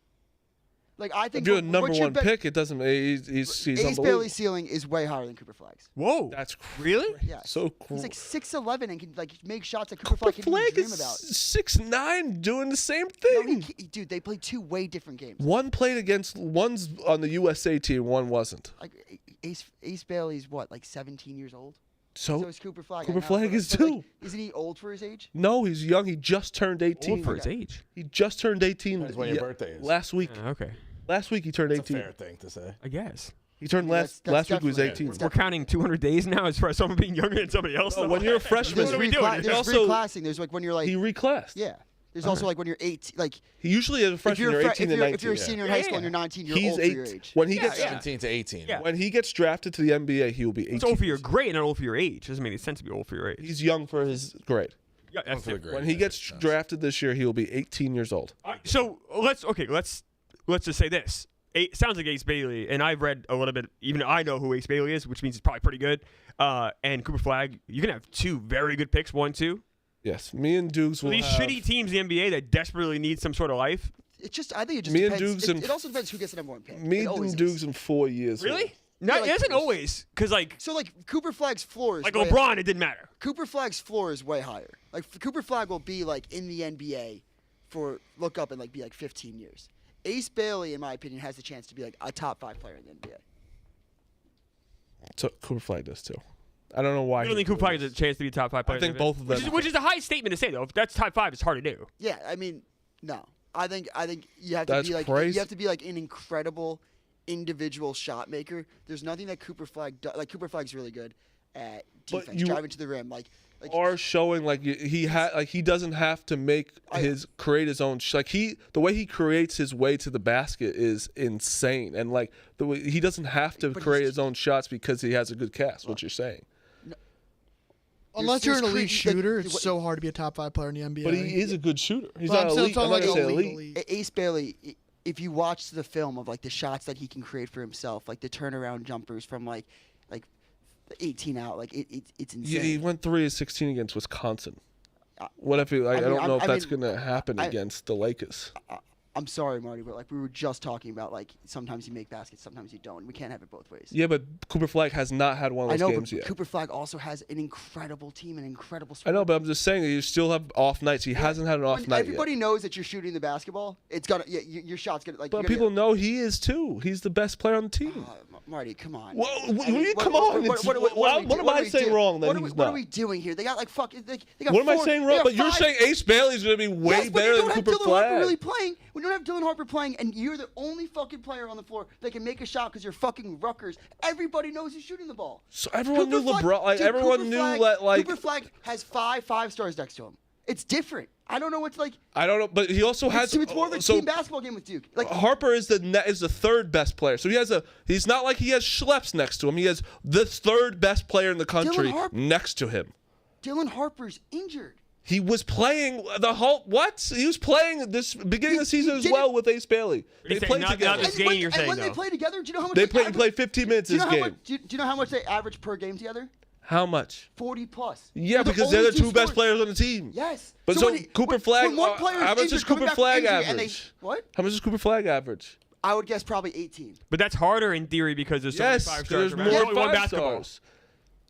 Like I think If you're a what number should one be- pick, it doesn't. He's Ace unbelievable. Bailey's ceiling is way higher than Cooper Flagg's. Whoa. That's Really? Yeah, so he's cool. like 6'11" and can like make shots that Cooper Cooper Flagg can even Flagg dream is about. 6'9", doing the same No, thing. dude, they played 2 way different games. One played against one's on the USA team, one wasn't. Like Ace Bailey's what, like 17 years old? So, So is Cooper Flagg. Cooper I know, Flagg but, is but, like, too. isn't he old for his age? No, he's young. He just turned 18. Old for his age. He just turned 18. Depends when your birthday is. Last week. Okay. Last week he turned It's a 18. fair thing to say. I guess. He turned That's last week he was definitely- 18. We're counting 200 days now as far as someone being younger than somebody else. No, though. when you're a freshman, What are we doing? There's He also- reclassing. There's like when you're like He reclassed. yeah. There's also like when you're 18. Like He usually as a if freshman you're, you're a 18 fre- and 19. if you're a senior in high school and you're 19, you're He's old for your 8. age. When he Yeah, gets yeah. 17 to 18. Yeah. when he gets drafted to the NBA, he will be 18. It's old for your grade, not old for your age. Doesn't make any sense to be old for your age. He's young for his grade. Yeah, that's For the it. grade, When he that gets makes sense. drafted this year, he will be 18 years old. So let's just say this. Sounds like Ace Bailey, and I've read a little bit. Even I know who Ace Bailey is, which means he's probably pretty good. And Cooper Flagg, you can have 2 very good picks, 1, 2. Yes, me and Dukes will These have, shitty teams in the NBA that desperately need some sort of life. It's just I think it just Me and depends. Dukes and- It also depends who gets the number 1 pick. me It and always Dukes is. in 4 years. Really? No, like it isn't this. always. Because, like So like Cooper Flagg's floor is way, LeBron, it didn't matter. Cooper Flagg's floor is way higher. Like Cooper Flagg will be like in the NBA for look up and like be like 15 years. Ace Bailey, in my opinion, has the chance to be like a top 5 player in the NBA. So Cooper Flagg does too. I don't know why. You don't think Cooper Flagg has a chance to be a top 5 player? I think in the both NBA? of Which them- is, which is a high statement to say, though. If that's top 5, it's hard to do. Yeah, I mean, no. I think you have to That's be like crazy. you have to be like an incredible individual shot maker. There's nothing that Cooper Flagg does. Like Cooper Flagg's really good at But defense, you driving to the rim. Like are showing like he doesn't have to make create his own like the way he creates his way to the basket is insane, and like the way he doesn't have to But create he's- his own shots because he has a good cast. What you're saying? Unless you're an there's elite cre- like, shooter, it's what- so hard to be a top 5 player in the NBA. But he is a good shooter. He's Well, not I'm elite. talking I'm not like gonna say elite, elite. elite. Ace Bailey if you watch the film of like the shots that he can create for himself, like the turnaround jumpers from like 18 out, like it's insane. Yeah, he went 3 of 16 against Wisconsin. What if I don't know if that's going to happen against the Lakers. I'm sorry, Marty, but like we were just talking about, like sometimes you make baskets, sometimes you don't. We can't have it both ways. Yeah, but Cooper Flag has not had one of those games yet. Cooper Flag also has an incredible team, an incredible. I know, but I'm just saying that you still have off nights. He hasn't had an off night everybody knows that you're shooting the basketball. It's gonna, your shot's gonna like. But people know he is too. He's the best player on the team. Marty, come on. Come on. What am I saying wrong? What are we doing here? They got like fuck. They got what am I saying wrong? But you're saying Ace Bailey's going to be way better than Cooper Flag. Really playing. We don't have Dylan Harper playing, and you're the only fucking player on the floor that can make a shot because you're fucking Rutgers. Everybody knows he's shooting the ball. So everyone knew LeBron. Like everyone knew that. Like Cooper Flag has 5 stars next to him. It's different. I don't know what's like. I don't know, but he also has. It's more of a team basketball game with Duke. Like Harper is the third best player. So he's not like he has Schleps next to him. He has the third best player in the country next to him. Dylan Harper's injured. He was playing the whole what? He was playing this beginning of the season as well with Ace Bailey. They played together. When they play together, do you know how much they played 15 minutes this game? Do you know how much they average per game together? How much? 40 plus. Yeah, because they're the two best players on the team. Yes. But Cooper Flag. How much does Cooper Flag average? What? How much does Cooper Flag average? I would guess probably 18. But that's harder in theory because there's so many 5 stars. There's more 5 stars.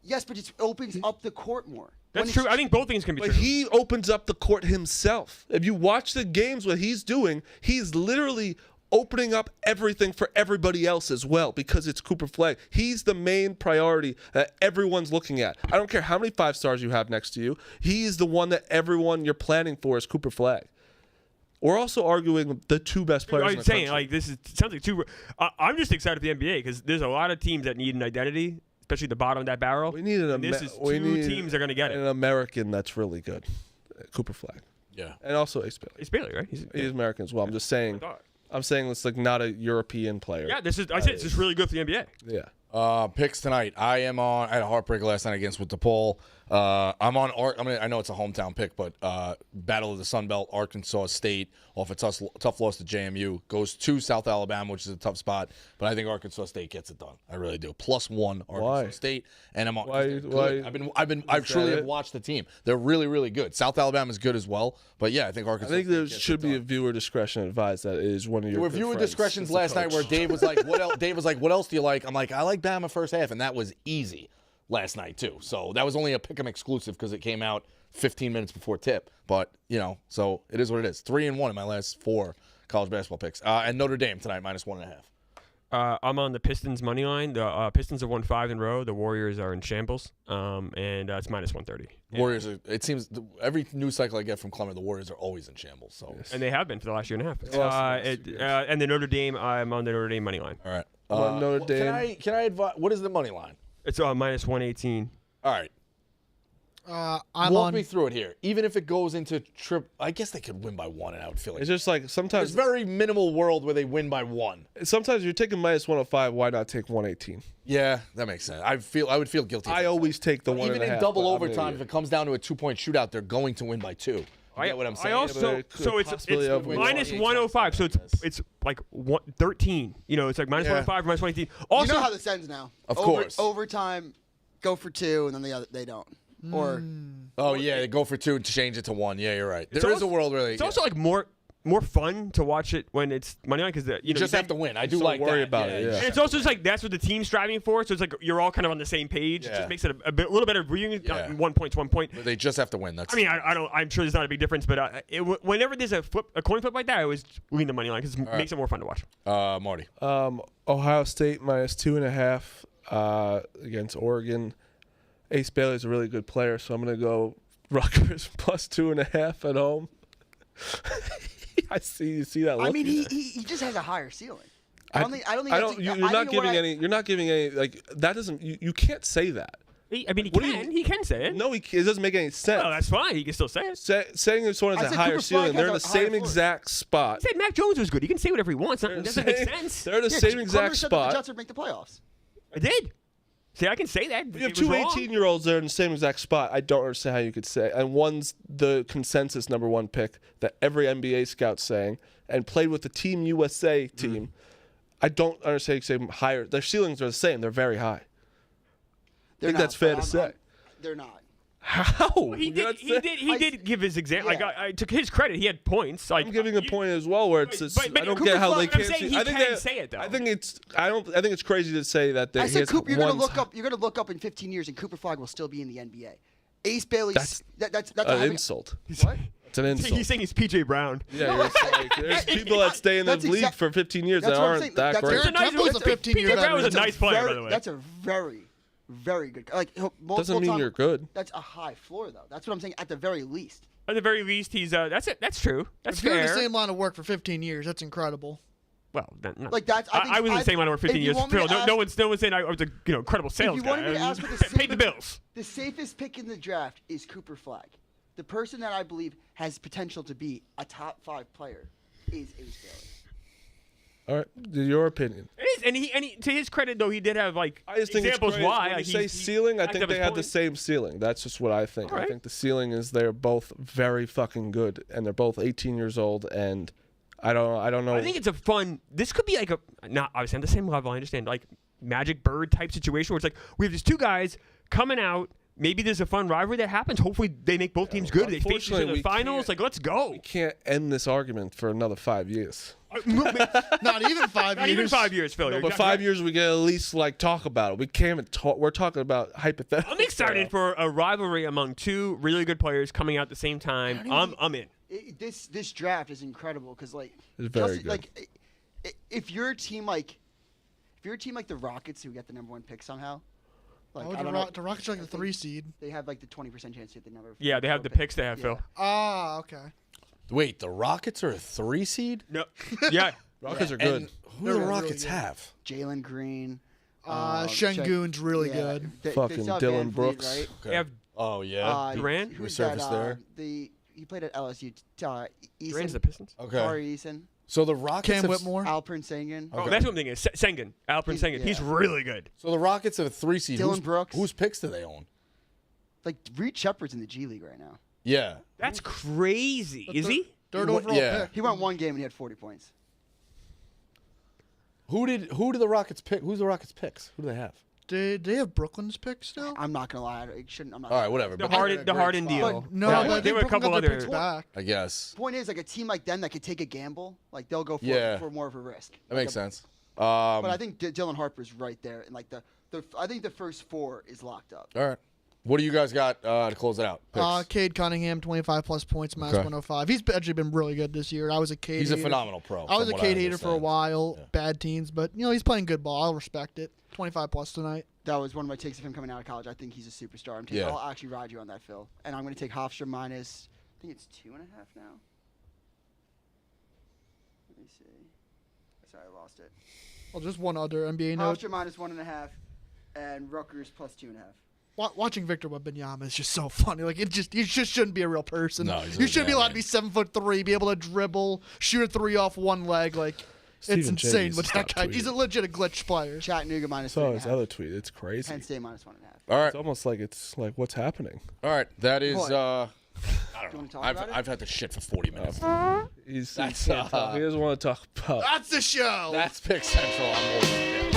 Yes, but it opens up the court more. That's true. I think both things can be true. But he opens up the court himself. If you watch the games, what he's doing, he's literally opening up everything for everybody else as well because it's Cooper Flag. He's the main priority that everyone's looking at. I don't care how many 5 stars you have next to you. He's the one that everyone you're planning for is Cooper Flag. We're also arguing the 2 best players in the country. Like this sounds like 2. I'm just excited for the NBA because there's a lot of teams that need an identity, especially the bottom of that barrel. We need two teams are going to get it. An American that's really good, Cooper Flag. Yeah, and also Ace Bailey. Ace Bailey, right? He's American as well. I'm just saying. I'm saying it's like not a European player. Yeah, I said it's just really good for the NBA. Yeah. Picks tonight. I had a heartbreak last night against with DePaul. I'm on. I know it's a hometown pick, but Battle of the Sun Belt. Arkansas State off a tough loss to JMU goes to South Alabama, which is a tough spot. But I think Arkansas State gets it done. I really do. +1 Arkansas State, and I'm on. Why? I truly have watched the team. They're really, really good. South Alabama is good as well. But yeah, I think Arkansas. I think there should be a viewer discretion advised. That is one of your. There were viewer discretions last night where Dave was like, "What else?" Dave was like, "What else do you like?" I'm like, "I like Bama first half," and that was easy last night too. So that was only a pick'em exclusive because it came out 15 minutes before tip. But so it is what it is. 3-1 in my last 4 college basketball picks. And Notre Dame tonight -1.5. I'm on the Pistons money line. The Pistons have won 5 in a row. The Warriors are in shambles, and it's -130. Warriors are. It seems every news cycle I get from Clemmer, the Warriors are always in shambles. So and they have been for the last year and a half. And the Notre Dame, I'm on the Notre Dame money line. All right. Notre Dame. Can I advise? What is the money line? It's -118. All right. Walk me through it here. Even if it goes into I guess they could win by 1, and I would feel like it's just like sometimes there's very minimal world where they win by 1. Sometimes you're taking -105. Why not take 118? Yeah, that makes sense. I would feel guilty. I always take the 1.5. Even in double overtime, if it comes down to a 2-point shootout, they're going to win by 2. You get what I'm saying? I also it's -105. So it's like 13. It's like -105 or -118. Also, you know how this ends now. Of course. Overtime, go for 2, and then they don't. Or they go for 2 to change it to 1. Yeah, you're right. There is a world where it's also like more fun to watch it when it's money line because you just have to win. I do like worry that. about it. Yeah. And it's also just like that's what the team's striving for. So it's like you're all kind of on the same page. Yeah. It just makes it a little better. 1 point to 1 point. But they just have to win. That's. I mean, I'm sure there's not a big difference, but whenever there's a coin flip like that, I always lean the money line because it makes it more fun to watch. Marty. Ohio State -2.5 against Oregon. Ace Bailey is a really good player, so I'm going to go Rutgers +2.5 at home. I see. You see that look? I mean, he just has a higher ceiling. You're not giving any like that. Doesn't you can't say that. I mean, he can say it. No, it doesn't make any sense. Oh, that's fine. He can still say it. Saying this one has a higher ceiling. They're in the same exact spot. He said Mac Jones was good. He can say whatever he wants. It doesn't make sense. They're in the same exact spot. The Jets would make the playoffs. I did. See, I can say that. You have It was two wrong. 18-year-olds there in the same exact spot. I don't understand how you could say. And one's the consensus number 1 pick that every NBA scout's saying, and played with the Team USA team. I don't understand you say higher. Their ceilings are the same. They're very high. I think that's fair to say. They're not. How? He did give his example. Yeah. Like I took his credit. He had points. Like I'm giving a point as well, where it's. But I don't Cooper get how they Flag, I'm can't. saying See, he I think can they say it, though. I think it's. I don't. I think it's crazy to say that. I said, Cooper, you're gonna one's- look up. You're gonna look up in 15 years, and Cooper Flag will still be in the NBA. Ace Bailey. That's That's an insult. What? It's an insult. He's saying he's PJ Brown. Yeah, you're like, there's people that stay in the That's league for 15 years that That's what I'm aren't saying. that That's great. a Temple was a 15-year PJ Brown was a veteran. nice player, by the way. That's a very, very good. Like multiple Doesn't mean time- you're good. That's a high floor, though. That's what I'm saying. At the very least. At the very least, he's that's it. That's true. That's If you're in fair. the same line of work for 15 years, that's incredible. Well, no. Like that's. I was in the same line of work 15 if you years. want me Phil, to no ask- one's saying I was a incredible sales you guy. wanted me to ask what the Paid the safest- bills. The safest pick in the draft is Cooper Flag. The person that I believe has potential to be a top 5 player is Ace Bailey. All right, your opinion. It is, and he to his credit though, he did have like I just think examples it's crazy. why. When Like, you say he ceiling, I backed think up they his have the point. same ceiling. That's just what I think. All right. I think the ceiling is they're both very fucking good, and they're both 18 years old, and I don't know. I think it's a fun. This could be like a not obviously on the same level. I understand like Magic Bird type situation where it's like we have these two guys coming out. Maybe there's a fun rivalry that happens. Hopefully they make both teams good. They face each other in unfortunately, the we finals. can't- Like let's go. we can't end this argument for another 5 years. Not even 5 Not years. even 5 years, Phil. No, You're but exactly 5 right. years we can at least like talk about it. We can't even talk. We're talking about hypothetical. I'm excited for a rivalry among two really good players coming out at the same time. I'm in. This draft is incredible because like It's very just, good. like if you're a team like the Rockets who get the number 1 pick somehow, like Oh, I the, don't know, the Rockets are like the 3 seed. they have like the 20% chance to get the number. Yeah, they have 4 the pick. picks they have, Phil. Ah, okay. Wait, the Rockets are a 3 seed? No. Yeah. Rockets are good. And who do They're the really Rockets good. have? Jalen Green. Shengun's really good. They Fucking still have Dylan Van Vliet, Brooks. right? They have Oh, yeah. Durant? Who's Resurfaced that? there. He played at LSU. Durant's the Eason. Pistons. Okay. Corey Eason. So the Rockets Cam have, Whitmore. Alpern Sengun. Oh, Okay. that's what I'm thinking. Sengun. Alpern Sengun. He's yeah. really good. So the Rockets have a 3 seed. Dylan Brooks. Whose picks do they own? Like Reed Shepard's in the G League right now. Yeah. That's crazy. Is he? Third Who- overall yeah. pick. He won 1 game and he had 40 points. Who did the Rockets pick? Who's the Rockets picks? Who do they have? Did they have Brooklyn's pick still? I'm not gonna lie. It shouldn't. I'm not. All right, whatever. The But Harden deal. But No, Yeah, but I there think were a Brooklyn couple got their other- picks back. I guess Point is, like a team like them that could take a gamble, like they'll go for Yeah. for more of a risk. that makes sense. But I think Dylan Harper's right there, and like I think the first 4 is locked up. All right. What do you guys got to close it out? Picks? Cade Cunningham, 25+ points, minus Okay. 105. He's actually been really good this year. I was a Cade He's a hater. phenomenal pro. I was from a what Cade hater for a understand. while. Yeah. Bad teams, but he's playing good ball. I'll respect it. 25+ tonight. That was one of my takes of him coming out of college. I think he's a superstar. Yeah. I'll actually ride you on that, Phil. And I'm going to take Hofstra minus. I think it's 2.5 now. Let me see. Sorry, I lost it. Well, just one other NBA note. Hofstra minus 1.5, and Rutgers plus 2.5. Watching Victor Wembanyama is just so funny. Like he just shouldn't be a real person. No, he's you a shouldn't be allowed to man. be 7'3", be able to dribble, shoot a 3 off one leg. Like Stephen it's J. insane needs what to that stop guy. He's a tweeting. legit a glitch player. Chattanooga minus Saw his 3.5. other tweet. It's crazy. Penn State minus 1.5. All right. It's almost like it's like what's happening. All right. That is. What? I Do don't you wanna know. talk I've about it? I've had to shit for 40 minutes. He That's, can't talk. He doesn't want to talk about. That's the show. That's Pick Central. I'm holding it down.